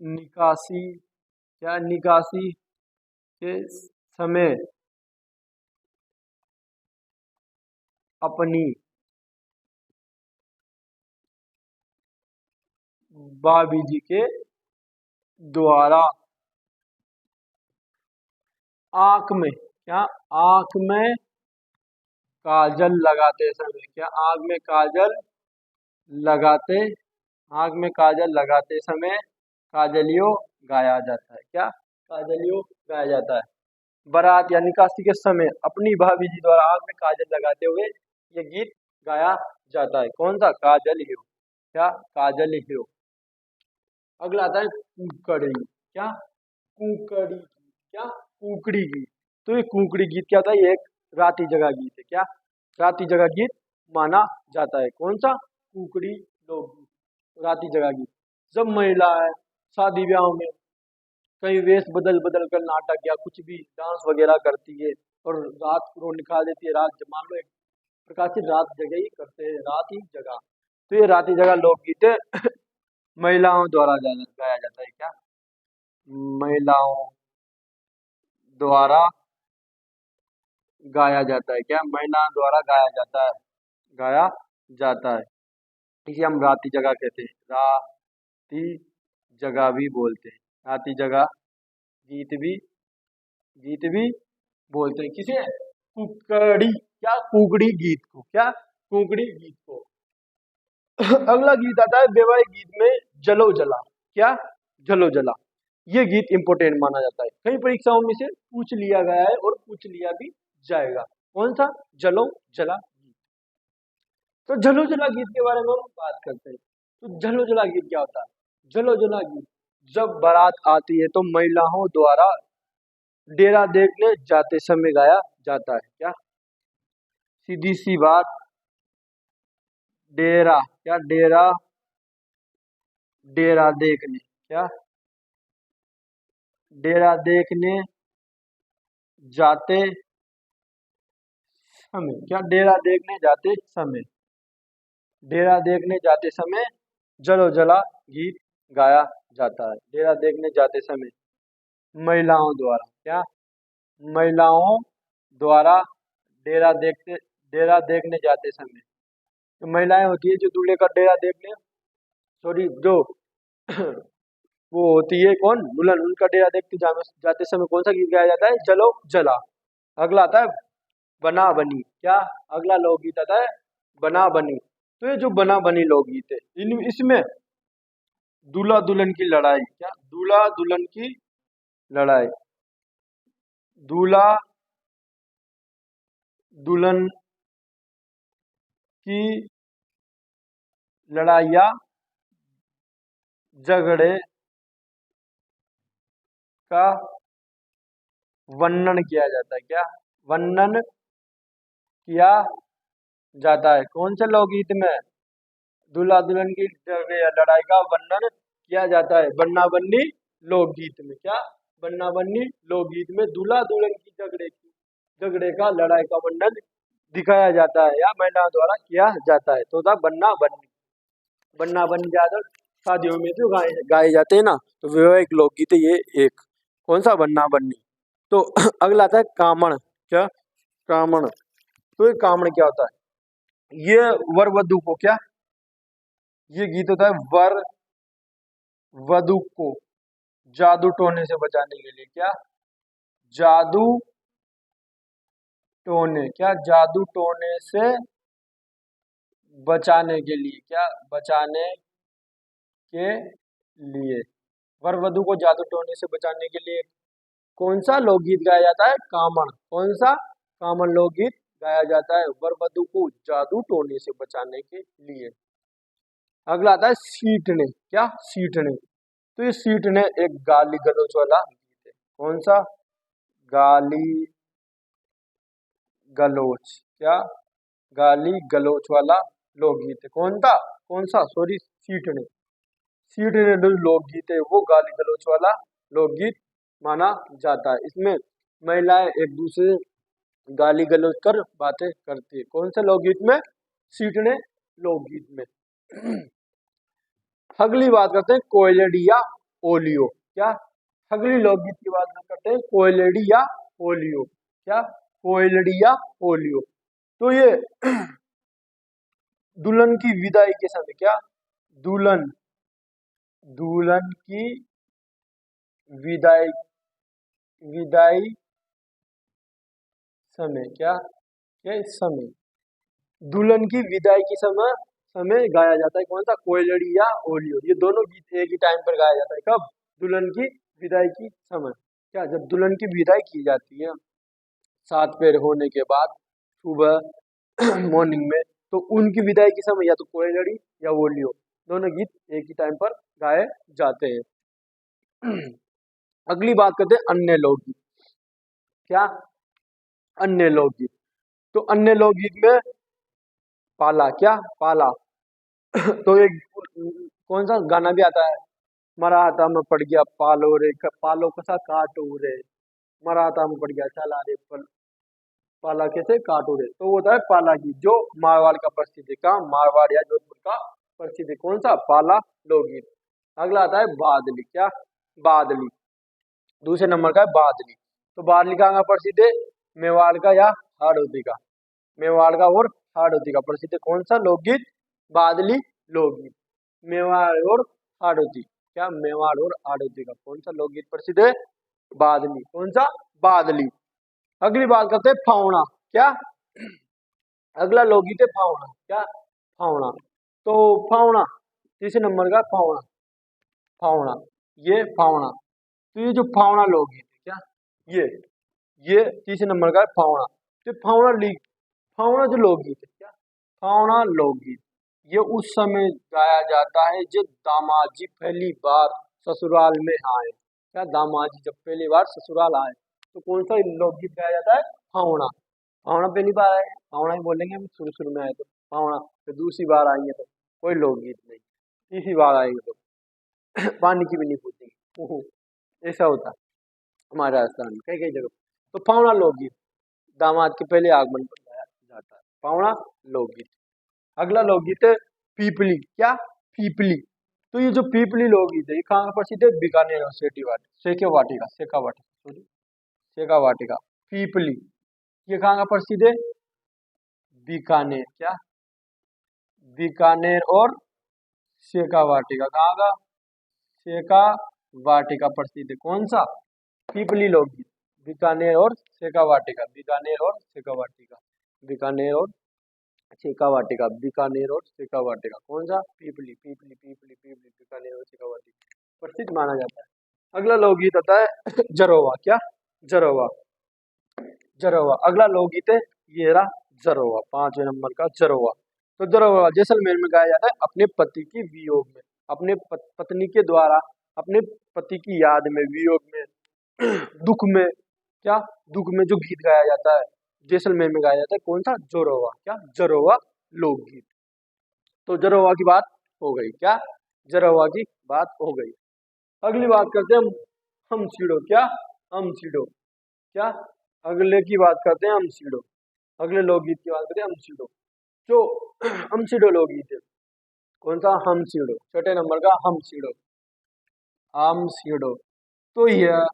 निकासी, क्या? निकासी के समय अपनी भाभी जी के द्वारा आंख में, क्या आंख में काजल लगाते समय, क्या आंख में काजल लगाते, आंख में काजल लगाते समय काजलियो गाया जाता है, क्या काजलियो गाया जाता है। बारात या निकासी के समय अपनी भाभी जी द्वारा आंख में काजल लगाते हुए ये गीत गाया जाता है। कौन सा? काजल हियो, क्या काजल हियो। अगला आता है कुकड़ी, क्या कुकड़ी, क्या कुकड़ी गीत। तो ये कुकड़ी गीत क्या होता है? ये एक राती जगह गीत है, क्या राती जगह गीत माना जाता है। कौन सा? कुकड़ी लोकगीत, राती जगह गीत। जब महिलाएं शादी ब्याह में कहीं वेश बदल बदल कर नाटक या कुछ भी डांस वगैरह करती है और रात को निकाल देती है, रात मान लो एक प्रकार से रात जगह ही करते हैं, रात ही जगह, तो ये राती जगह लोकगीत महिलाओं द्वारा गाया जाता है, क्या महिलाओं द्वारा गाया जाता है, क्या महिलाओं द्वारा गाया जाता है, गाया जाता है। इसे हम राती जगह कहते हैं, राती जगह भी बोलते हैं, राती जगह गीत भी बोलते हैं। किसे? कुकड़ी, क्या कुकड़ी गीत को, क्या कुकड़ी गीत को। अगला गीत आता है वैवाहिक गीत में जलो जला, क्या जलो जला। ये गीत इंपोर्टेंट माना जाता है, कई परीक्षाओं में से पूछ लिया गया है और पूछ लिया भी जाएगा। कौन सा? जलो जला गीत। तो जलो जला गीत के बारे में हम बात करते हैं। तो जलो जला गीत क्या होता है? जलो जला गीत जब बारात आती है तो महिलाओं द्वारा डेरा देखने जाते समय गाया जाता है, क्या सीधी सी बात, डेरा, क्या डेरा, डेरा देखने, क्या डेरा देखने जाते समय, क्या डेरा देखने जाते समय, डेरा देखने जाते समय जलो जला गीत गाया जाता है। डेरा देखने जाते समय महिलाओं द्वारा, क्या महिलाओं द्वारा डेरा देखने जाते समय, तो महिलाएं होती है जो दूल्हे का डेरा देखने, सॉरी जो वो होती है कौन? दुल्हन, उनका डेरा देखते जाते समय कौन सा गीत गाया जाता है? जलो जला। अगला आता है बना बनी, क्या अगला लोकगीत आता है बना बनी। तो ये जो बना बनी लोकगीत है इसमें दूल्हा दुल्हन की लड़ाई, क्या दूल्हा दुल्हन की लड़ाई, दूल्हा दुल्हन की लड़ाइया झगड़े का वर्णन किया जाता है, क्या वर्णन किया जाता है। कौन से लोकगीत में? दूल्हा दुल्हन की झगड़े या लड़ाई का वर्णन किया जाता है बन्ना बन्नी लोकगीत में, क्या बन्ना बन्नी लोकगीत में दूल्हा दुल्हन की झगड़े का लड़ाई का वर्णन दिखाया जाता है या महिलाओं द्वारा किया जाता है। तो था बन्ना बन्नी। बन्ना बन्नी ज्यादा शादियों में जो गाए जाते हैं ना, तो वैवाहिक लोकगीत है ये एक। कौन सा? बन्ना बन्नी। तो अगला आता है कामण, क्या कामण। तो ये कामण क्या होता है? ये वर वधु को, क्या ये गीत होता है वर वधु को जादू टोने से बचाने के लिए, क्या जादू टोने, क्या जादू टोने से बचाने के लिए, क्या बचाने के लिए वर वधु को जादू टोने से बचाने के लिए कौन सा लोकगीत गाया जाता है? कामण। कौन सा? कामण लोकगीत गाया जाता है वर वधु को जादू टोने से बचाने के लिए। अगला आता है सीटने, क्या सीटने। तो ये सीटने एक गाली गलौज वाला गीत है। कौन सा? गाली गलौज, क्या गाली गलौज वाला लोकगीत है। कौन था? कौन सा? सॉरी सीटने। सीटने जो लोकगीत है वो गाली गलौज वाला लोकगीत माना जाता है। इसमें महिलाएं एक दूसरे गाली गलौज कर बातें करती है। कौन से लोकगीत में? सीटने लोकगीत में। अगली बात करते हैं कोयलडिया ओलियो, क्या अगली लोकगीत की बात करते हैं कोयलडिया ओलियो, क्या कोयलडिया ओलियो। तो ये दुल्हन की विदाई के समय, क्या दुल्हन दुल्हन की विदाई विदाई समय क्या क्या समय दुल्हन की विदाई की समय समय गाया जाता है कौन सा कोयलड़ी या ओलियो ये दोनों गीत एक ही टाइम पर गाया जाता है कब दुल्हन की विदाई की समय क्या जब दुल्हन की विदाई की जाती है 7 फेर होने के बाद सुबह मॉर्निंग में तो उनकी विदाई की समय या तो कोयलड़ी या ओलियो दोनों गीत एक ही टाइम पर गाए जाते हैं। अगली बात करते हैं अन्य लोकगीत क्या अन्य लोकगीत तो अन्य लोकगीत में पाला क्या पाला तो एक कौन सा गाना भी आता है मराठा में पड़ गया पालो रे पालो कसा काटो रे मराठा में पड़ गया चला रे पाला कैसे काटो रे तो वो होता है पाला गीत जो मारवाड़ का प्रसिद्ध का मारवाड़ या जोधपुर का प्रसिद्ध कौन सा पाला लोकगीत। अगला आता है बादली क्या बादली दूसरे नंबर का है बादली तो बादली कहाँ का प्रसिद्ध है मेवाड़ का या हाड़ौती का मेवाड़ का और हाड़ौती का प्रसिद्ध कौन सा लोकगीत बादली लोकगीत मेवाड़ और हाड़ौती क्या मेवाड़ और हाड़ौती का कौन सा लोकगीत प्रसिद्ध है बादली कौन सा बादली। अगली बात करते हैं फावड़ा क्या अगला लोकगीत है फावड़ा क्या फावड़ा तो फावड़ा तीसरे नंबर का फावड़ा फावड़ा ये फावड़ा तो ये जो फावड़ा लोकगीत है क्या ये तीसरे नंबर का है फावड़ा तो फावड़ा जो लोकगीत है क्या फावड़ा लोकगीत ये उस समय गाया जाता है जब दामाद जी पहली बार ससुराल में आए क्या दामाद जी जब पहली बार ससुराल आए तो कौन सा लोकगीत गाया जाता है फावड़ा फावड़ा पहली बार आए फावड़ा ही बोलेंगे हम शुरू शुरू में आए तो फावड़ा तो दूसरी बार आएंगे तो कोई लोकगीत नहीं तीसरी बार आएंगे तो पानी की भी नहीं पूछेंगे ऐसा होता है हमारे राजस्थान में कई कई जगह तो फावड़ा लोकगीत दामाद के पहले आगमन पर गाया जाता है फावड़ा लोकगीत। अगला लोकगीत है पीपली क्या पीपली तो ये जो पीपली लोकगीत है ये कहाँ प्रसिद्ध है बीकानेर और शेखा वाटिका पीपली ये कहाँ का प्रसिद्ध है बीकानेर क्या बीकानेर और शेखा वाटिका कहाँ का शेखा वाटिका प्रसिद्ध है कौन सा पीपली लोकगीत बीकानेर और शेखा वाटिका बीकानेर और शेखा वाटिका बीकानेर और शेखा वाटिका बीकानेर और शेखा वाटिका कौन सा पीपली पीपली पीपली पीपली बीकानेर और शेखा वाटिका प्रसिद्ध माना जाता है। अगला लोकगीत आता है जरोवा क्या जरोवा जरोवा अगला लोकगीत है ये रहा जरोवा 5वें नंबर का जरोवा तो जरोवा जैसलमेर में गाया जाता है अपने पति की वियोग में अपने पत्नी के द्वारा अपने पति की याद में वियोग में दुख में क्या दुख में जो गीत गाया जाता है जैसलमेर में गाया जाता है कौन सा जोरोवा क्या जरोवा लोकगीत। तो जरोवा की बात हो गई क्या जरोवा की बात हो गई। अगली बात करते हैं हम सीढ़ो क्या हम सीढ़ो क्या अगले की बात करते हैं हम सीढ़ो अगले लोकगीत की बात करते हैं हम सीढ़ो जो हम सीढ़ो लोकगीत है कौन सा हम सीढ़ो छोटे नंबर का हम सीढ़ो तो यह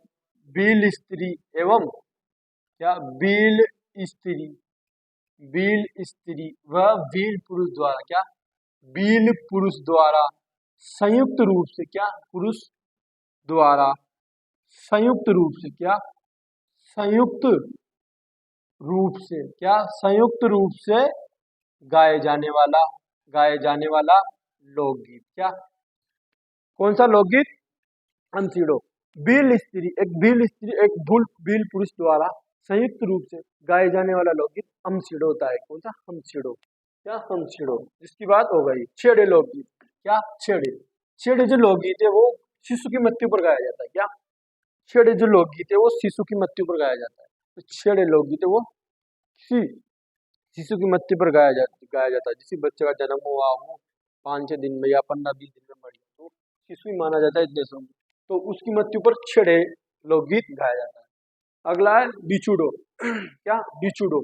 बील स्त्री एवं क्या बील स्त्री व बील पुरुष द्वारा क्या बील पुरुष द्वारा संयुक्त रूप से क्या पुरुष द्वारा संयुक्त रूप से क्या संयुक्त रूप से गाए जाने वाला लोकगीत क्या कौन सा लोकगीत अनसीड़ो बील स्त्री एक बील पुरुष द्वारा संयुक्त रूप से गाए जाने वाला लोकगीत अमसीड़ो होता है कौन सा हमसीड़ो क्या हमसीड़ो। जिसकी बात हो गई छेड़े लोकगीत क्या छेड़े जो लोकगीत है वो शिशु की मृत्यु पर गाया जाता है क्या छेड़े जो लोकगीत है वो शिशु की मृत्यु पर गाया जाता है तो छेड़े लोकगीत है वो शिशु की मृत्यु पर गाया जाता है जिस बच्चे का जन्म हुआ हो 5-6 दिन में या 15-20 दिन में मर गया तो शिशु ही माना जाता है इस देशों में तो उसकी मृत्यु पर छेड़े लोकगीत गाया जाता है। अगला है बिछुड़ो क्या बिछुड़ो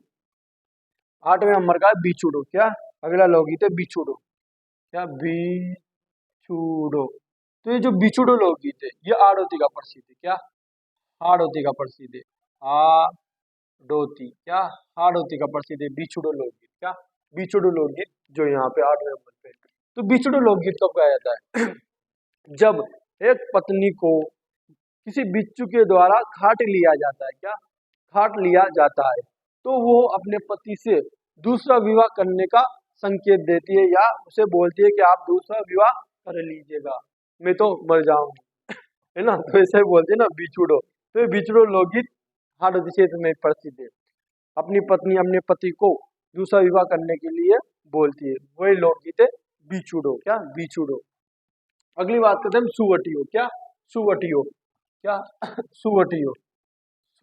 8वें नंबर का है बिछुड़ो क्या अगला लोकगीत है बिछुड़ो क्या बिछुड़ो तो ये जो बिछुड़ो लोकगीत है ये आड़ोती का प्रसिद्ध है क्या हाड़ौती का प्रसिद्ध है हाड़ौती का प्रसिद्ध है बिछुड़ो लोकगीत क्या बिछुड़ो लोकगीत जो यहाँ पे 8वें नंबर पे तो बिछुड़ो लोकगीत कब गाया जाता है जब एक पत्नी को किसी बिच्छू के द्वारा काट लिया जाता है, क्या काट लिया जाता है, तो वो अपने पति से दूसरा विवाह करने का संकेत देती है या उसे बोलती है कि आप दूसरा विवाह कर लीजिएगा, मैं तो मर जाऊंगी, है ना। तो ऐसे बोलते हैं ना बिछुड़ो। तो ये बिछुड़ो लोकगीत भारत क्षेत्र में प्रसिद्ध है। अपनी पत्नी अपने पति को दूसरा विवाह करने के लिए बोलती है, वही लोकगीत है बिछुड़ो, क्या बिछुड़ो। अगली बात करते हैं हम सुवटियो, क्या सुवटियो, क्या सुवटियो,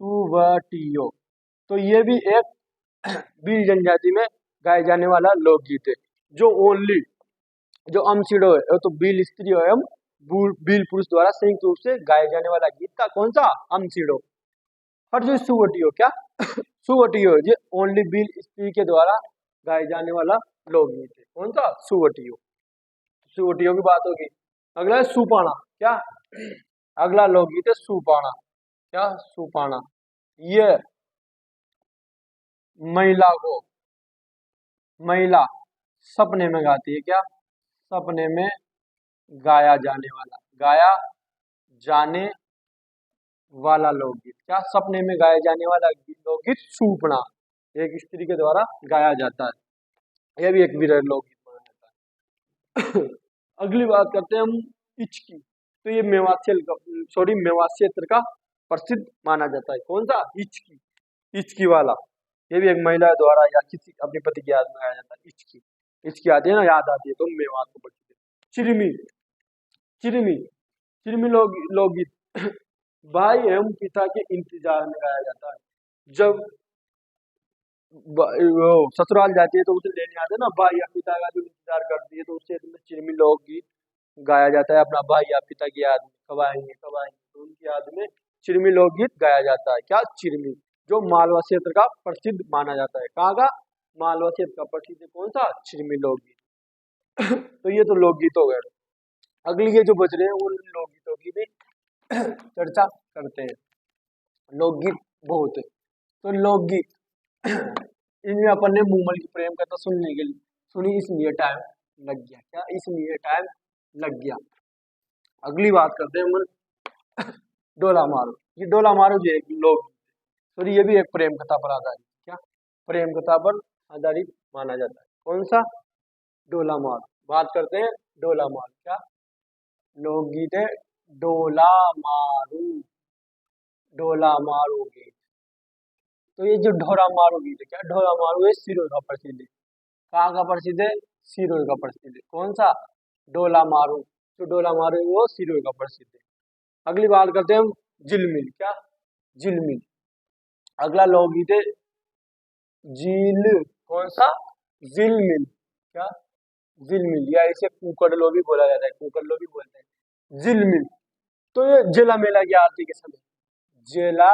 सुवटियो। तो ये भी एक भील जनजाति में गाए जाने वाला लोकगीत है, जो ओनली जो अमसिडो है, तो भील स्त्री एवं भील पुरुष द्वारा संयुक्त रूप से गाए जाने वाला गीत का कौन सा अमसिडो। और जो सुवटियो, क्या सुवटियो, ये ओनली भील स्त्री के द्वारा गाए जाने वाला लोकगीत है, कौन सा सुवटियो। सुवटियो की बात होगी। अगला है सुपाना, क्या अगला लोकगीत है सुपाना, क्या सुपाना। ये महिला सपने में गाती है, क्या सपने में गाया जाने वाला लोकगीत, क्या सपने में गाया जाने वाला लोकगीत सुपना, एक स्त्री के द्वारा गाया जाता है। यह भी एक विरह लोकगीत माना जाता है। अगली बात करते हैं हम हिचकी। तो ये मेवात क्षेत्र का प्रसिद्ध माना जाता है, कौन सा हिचकी, हिचकी वाला। ये भी एक महिला द्वारा या किसी अपने पति की याद में गाया जाता है। हिचकी, हिचकी आती है ना, याद आती है तो मेवात को पढ़ती है। चिरमी, चिरमी, चिरमी लोकगीत भाई एवं पिता के इंतजार में गाया जाता है। जब वो ससुराल जाती है तो उसे लेने आते हैं ना, भाई या पिता का जो इंतजार करती है, तो उससे चिरमी लोकगीत गाया जाता है अपना भाई या पिता की याद में, कब आएंगे कब आएंगे, तो उनकी याद में चिरमी लोकगीत गाया जाता है, क्या चिरमी, जो मालवा क्षेत्र का प्रसिद्ध माना जाता है। कहाँ का, मालवा क्षेत्र का प्रसिद्ध कौन सा, चिरमी लोकगीत। तो ये तो लोकगीत हो गए। अगली ये जो बच रहे हैं वो लोकगीतों की भी चर्चा करते हैं। लोकगीत बहुत है, तो लोकगीत इनमें अपन ने मूमल की प्रेम कथा सुनी, इसलिए टाइम लग गया, क्या इसलिए टाइम लग गया। अगली बात करते हैं डोला मारो। ये डोला मारो जो एक लोकगीत, तो ये भी एक प्रेम कथा पर आधारित, क्या प्रेम कथा पर आधारित माना जाता है, कौन सा डोला मारो। बात करते हैं डोला मारो, क्या लोकगीत है डोला मारू, डोला मारू गीत। तो ये जो ढोरा मारू गीत है, क्या ढोरा मारू है सिरोही का प्रसिद्ध है। कहाँ का प्रसिद्ध है, सिरोही का प्रसिद्ध है, कौन सा डोला मारू, जो डोला मारू है वो सिरोही का प्रसिद्ध है। अगली बात करते हैं हम झिलमिल, क्या झिलमिल। अगला लोकगीत है झील, कौन सा झिलमिल, क्या झिलमिल, या इसे कुकड़लो भी बोला जाता है, कुकड़लो भी बोलते हैं झिलमिल। तो ये जेला मेला की आरती के समय, जेला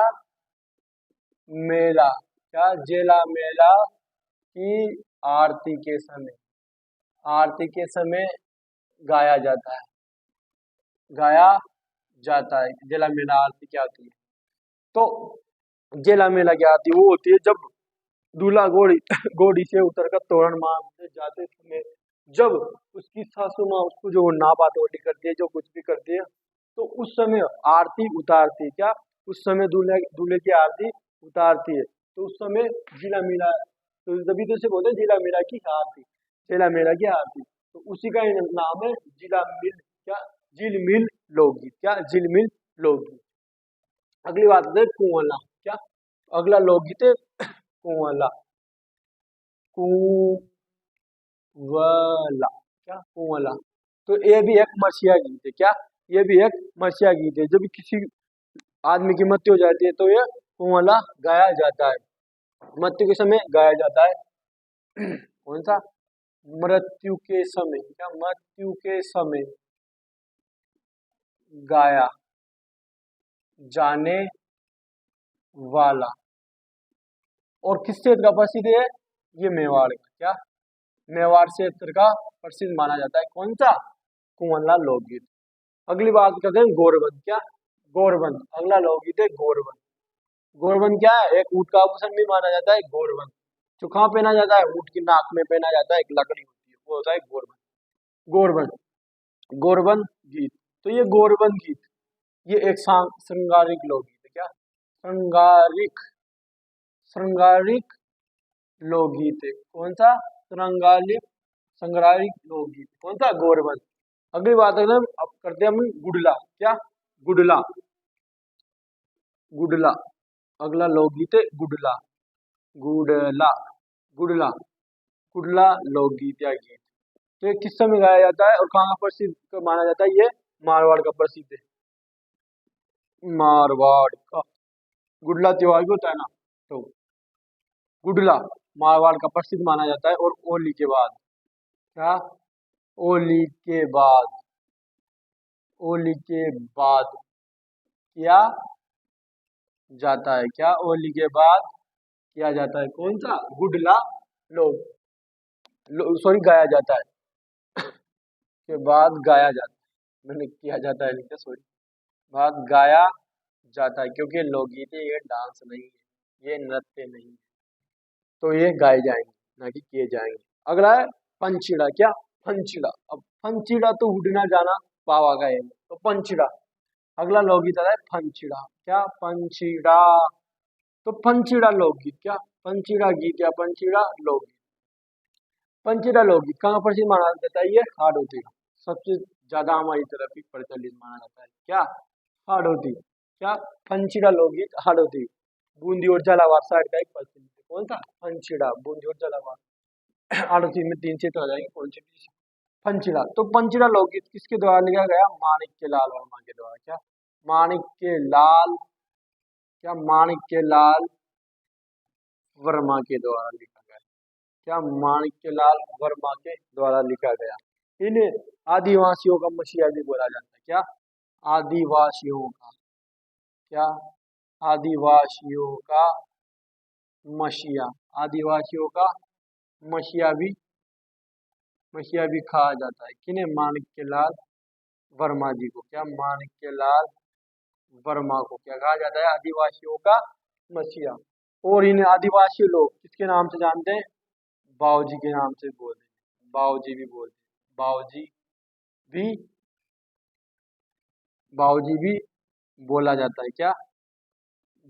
मेला, क्या जेला मेला की आरती के समय, आरती के समय गाया जाता है, गाया जाता है। जेला मेला आरती क्या होती है, तो जेला मेला की आरती वो होती है जब दूल्हा घोड़ी से उतरकर तोरण मारते जाते समय, जब उसकी सासू माँ उसको जो नापा तोड़ी करती है, जो कुछ भी करती है, तो उस समय आरती उतारती है, क्या उस समय दूल्हे की आरती उतारती है। तो उस समय जिला मेला, तो तभी तो से बोलते हैं जिला मेला की आरती, जिला मेला की आरती, तो उसी का ही नाम है जिला मिल, क्या झिलमिल लोकगीत, क्या झिलमिल लोकगीत। अगली बात है कुंवला, क्या अगला लोकगीत है कुंवला, कुंवला, क्या कुंवला। तो ये भी एक मसीहा गीत है, क्या ये भी एक मसीहा गीत है। जब किसी आदमी की मृत्यु हो जाती है तो ये कुंवला गाया जाता है, मृत्यु के समय गाया जाता है। कौन सा, मृत्यु के समय, क्या मृत्यु के समय गाया जाने वाला। और किस क्षेत्र का प्रसिद्ध है, ये मेवाड़ का, क्या मेवाड़ क्षेत्र का प्रसिद्ध माना जाता है, कौन सा कुंवला लोकगीत। अगली बात करते हैं गौरवंत, क्या गौरवंत। अगला लोकगीत है गौरवंत। गौरवंत क्या है, एक ऊँट का आभूषण भी माना जाता है गौरवंत, जो कहाँ पहना जाता है, ऊँट की नाक में पहना जाता है, एक लकड़ी होती है, वो होता है गौरवंत। गौरवंत, गौरवंत गीत। तो ये गौरवंत गीत, ये एक श्रृंगारिक लोकगीत है। क्या? श्रृंगारिक, श्रृंगारिक लोकगीत है। कौन सा? श्रृंगारिक, श्रृंगारिक लोकगीत। कौन सा? गौरवंत। अगली बात है ना, अब करते हैं हम गुडला। क्या? गुडला, गुडला अगला लोकगीत है गुडला, गुडला, गुडला, गुडला लोकगीत या गीत। तो ये किस समय गाया जाता है और कहाँ का प्रसिद्ध माना जाता है? ये मारवाड़ का प्रसिद्ध है, मारवाड़ का। गुडला त्योहार भी होता है ना, तो गुडला मारवाड़ का प्रसिद्ध माना जाता है। और होली के बाद, क्या? होली के बाद, होली के बाद किया जाता है। क्या? होली के बाद किया जाता है। कौन सा? गुडला लोग सॉरी गाया जाता है, के बाद गाया जाता है। मैंने किया जाता है लिखा, सॉरी, बाद गाया जाता है, क्योंकि लोकगीत है, ये डांस नहीं है, ये नृत्य नहीं है, तो ये गाए जाएंगे ना कि किए जाएंगे। अगला है पंचीड़ा। क्या? पंचीड़ा। अब पंचीड़ा तो उड़ना जाना पावा गए, तो पंचीड़ा अगला लोकगीत आता है पंचीड़ा। क्या? पंचीड़ा। तो पंचीड़ा लोकगीत, क्या? पंचीड़ा गीत या पंचीड़ा लोकगीत। पंचीड़ा लोकगीत कहाँ प्रसिद्ध माना जाता है? ये हाड़ौती, सबसे ज्यादा हमारी तरफ ही प्रचलित माना जाता है। क्या? हाड़ौती। क्या? पंचीड़ा लोकगीत हाड़ौती, बूंदी और झालावाड़ साइड का एक प्रसिद्ध। कौन सा? पंचीड़ा, बूंदी और झालावाड़। हाड़ौती में 3 क्षेत्र आ जाएंगे, कौन सी? पंचीड़ा। तो पंचीड़ा लोकगीत किसके द्वारा लिखा गया? माणिक्य लाल वर्मा के द्वारा। क्या? माणिक्य लाल, क्या? माणिक्य लाल वर्मा के द्वारा लिखा गया। क्या? माणिक्य लाल वर्मा के द्वारा लिखा गया। इन्हें आदिवासियों का मसीहा भी बोला जाता है। क्या? आदिवासियों का, क्या? आदिवासियों का मसीहा, आदिवासियों का मसीहा भी कहा जाता है। किन्हें? माणिक्य लाल वर्मा जी को। क्या? माणिक्य लाल वर्मा को क्या कहा जाता है? आदिवासियों का मसीहा। और इन्हें आदिवासी लोग किसके नाम से जानते हैं? बाऊजी के नाम से बोलते हैं, बाऊजी भी बोलते हैं, भी बाऊजी भी बोला जाता है। क्या?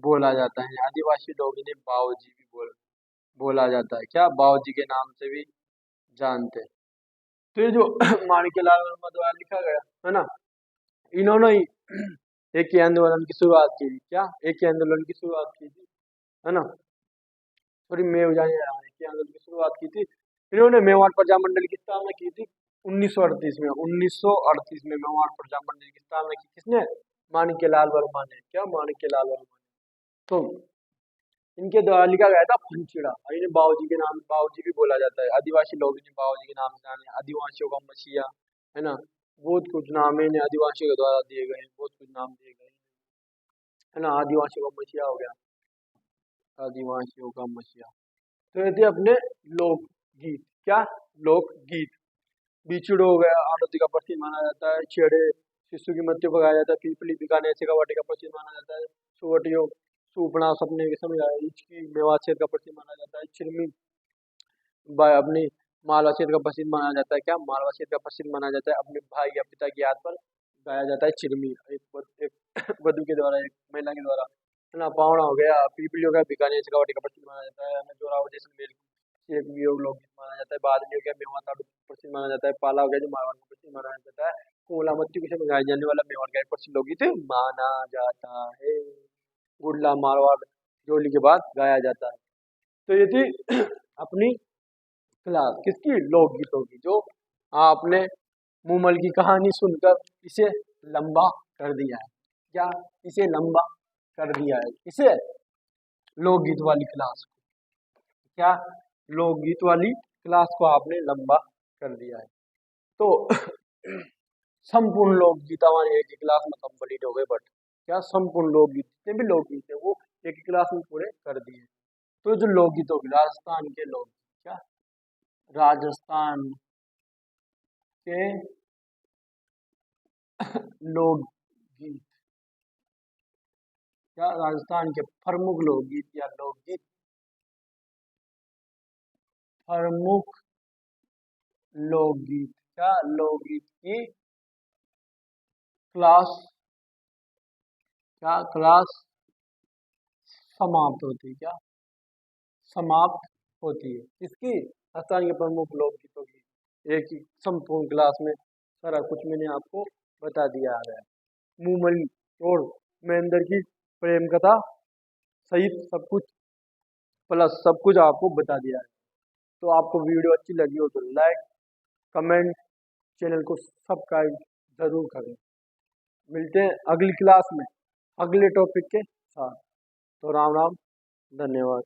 बोला जाता है। आदिवासी लोग इन्हें बाऊजी भी बोला जाता है। क्या? बाऊजी के नाम से भी जानते हैं। तो ये जो माणिक्यलाल वर्मा द्वारा लिखा गया है ना, इन्होंने ही एक ही आंदोलन की शुरुआत की थी। क्या? एक ही आंदोलन की शुरुआत की थी, है ना, सॉरी मैं जाने रहा हूँ, एक ही आंदोलन की शुरुआत की थी। इन्होंने मेवाड़ प्रजामंडल की स्थापना की थी 1938 में। 1938 में मेवाड़ प्रजामंडल की स्थापना की किसने? माणिक्यलाल वर्मा ने। क्या? माणिक्यलाल वर्मा ने। तो इनके द्वारा लिखा गया था पंचीड़ा, और इन्हें बाऊजी के नाम, बाऊजी भी बोला जाता है। आदिवासी लोग इन्हें बाऊजी के नाम से जाने, आदिवासियों का मसीहा, है ना, बहुत कुछ नाम है इन्हें आदिवासियों के द्वारा दिए गए हैं, बहुत कुछ नाम दिए गए हैं, है ना। आदिवासियों का मसीहा हो गया, आदिवासियों का मसीहा। तो ये थे अपने लोकगीत। क्या? लोकगीत। बिछड़ो हो गया, आरती का प्रसिद्ध माना जाता है। छेड़े शिशु की मृत्यु को गाया जाता है। पीपली बीकानेर से कवाटी का प्रसिद्ध माना जाता है। सुवटियो सुपना सपने के समय आया, हिचकी मेवात क्षेत्र का प्रसिद्ध माना जाता है। चिरमी अपनी मालवा क्षेत्र का प्रसिद्ध माना जाता है। क्या? मालवा क्षेत्र का प्रसिद्ध माना जाता है। अपने भाई या पिता की याद पर गाया जाता है चिरमी, एक वधु के द्वारा, एक महिला के द्वारा, है ना। पावड़ा हो गया, पीपली हो गया, बीकानेर से कवाटी का प्रसिद्ध माना जाता है। जोरावर जैसलमेर एक वियोग लोकगीत माना जाता है। बादली हो गया, मेवात ताड़ू प्रसिद्ध माना जाता है। पाला हो गया जो मारवाड़ का प्रसिद्ध माना जाता है। कोला मत्ती के समय गाया जाने वाला मेवाड़ का एक प्रसिद्ध लोकगीत माना जाता है। गुडला मारवाड़ जोली के बाद गाया जाता है। तो ये थी अपनी क्लास किसकी? लोकगीतों की, जो आपने मूमल की कहानी सुनकर इसे लंबा कर दिया है। क्या? इसे लंबा कर दिया है, इसे लोकगीत वाली क्लास को। क्या? लोकगीत वाली क्लास को आपने लंबा कर दिया है। तो संपूर्ण लोकगीत हमारे एक ही क्लास में कंप्लीट हो गए। बट क्या? संपूर्ण लोकगीत जितने भी लोकगीत है वो एक ही क्लास में पूरे कर दिए। तो जो लोकगीतों की, राजस्थान के लोकगीत, क्या? राजस्थान के लोकगीत, क्या? राजस्थान के प्रमुख लोकगीत या लोकगीत, प्रमुख लोकगीत, क्या? लोकगीत की क्लास क्या क्लास समाप्त होती है, क्या समाप्त होती है इसकी हिंदुस्तान के प्रमुख लोकगीतों की एक ही संपूर्ण क्लास में सारा कुछ मैंने आपको बता दिया है। मूमल और महेंद्र की प्रेम कथा सहित सब कुछ प्लस सब कुछ आपको बता दिया है। तो आपको वीडियो अच्छी लगी हो तो लाइक कमेंट चैनल को सब्सक्राइब जरूर करें। मिलते हैं अगली क्लास में अगले टॉपिक के साथ। तो राम राम, धन्यवाद।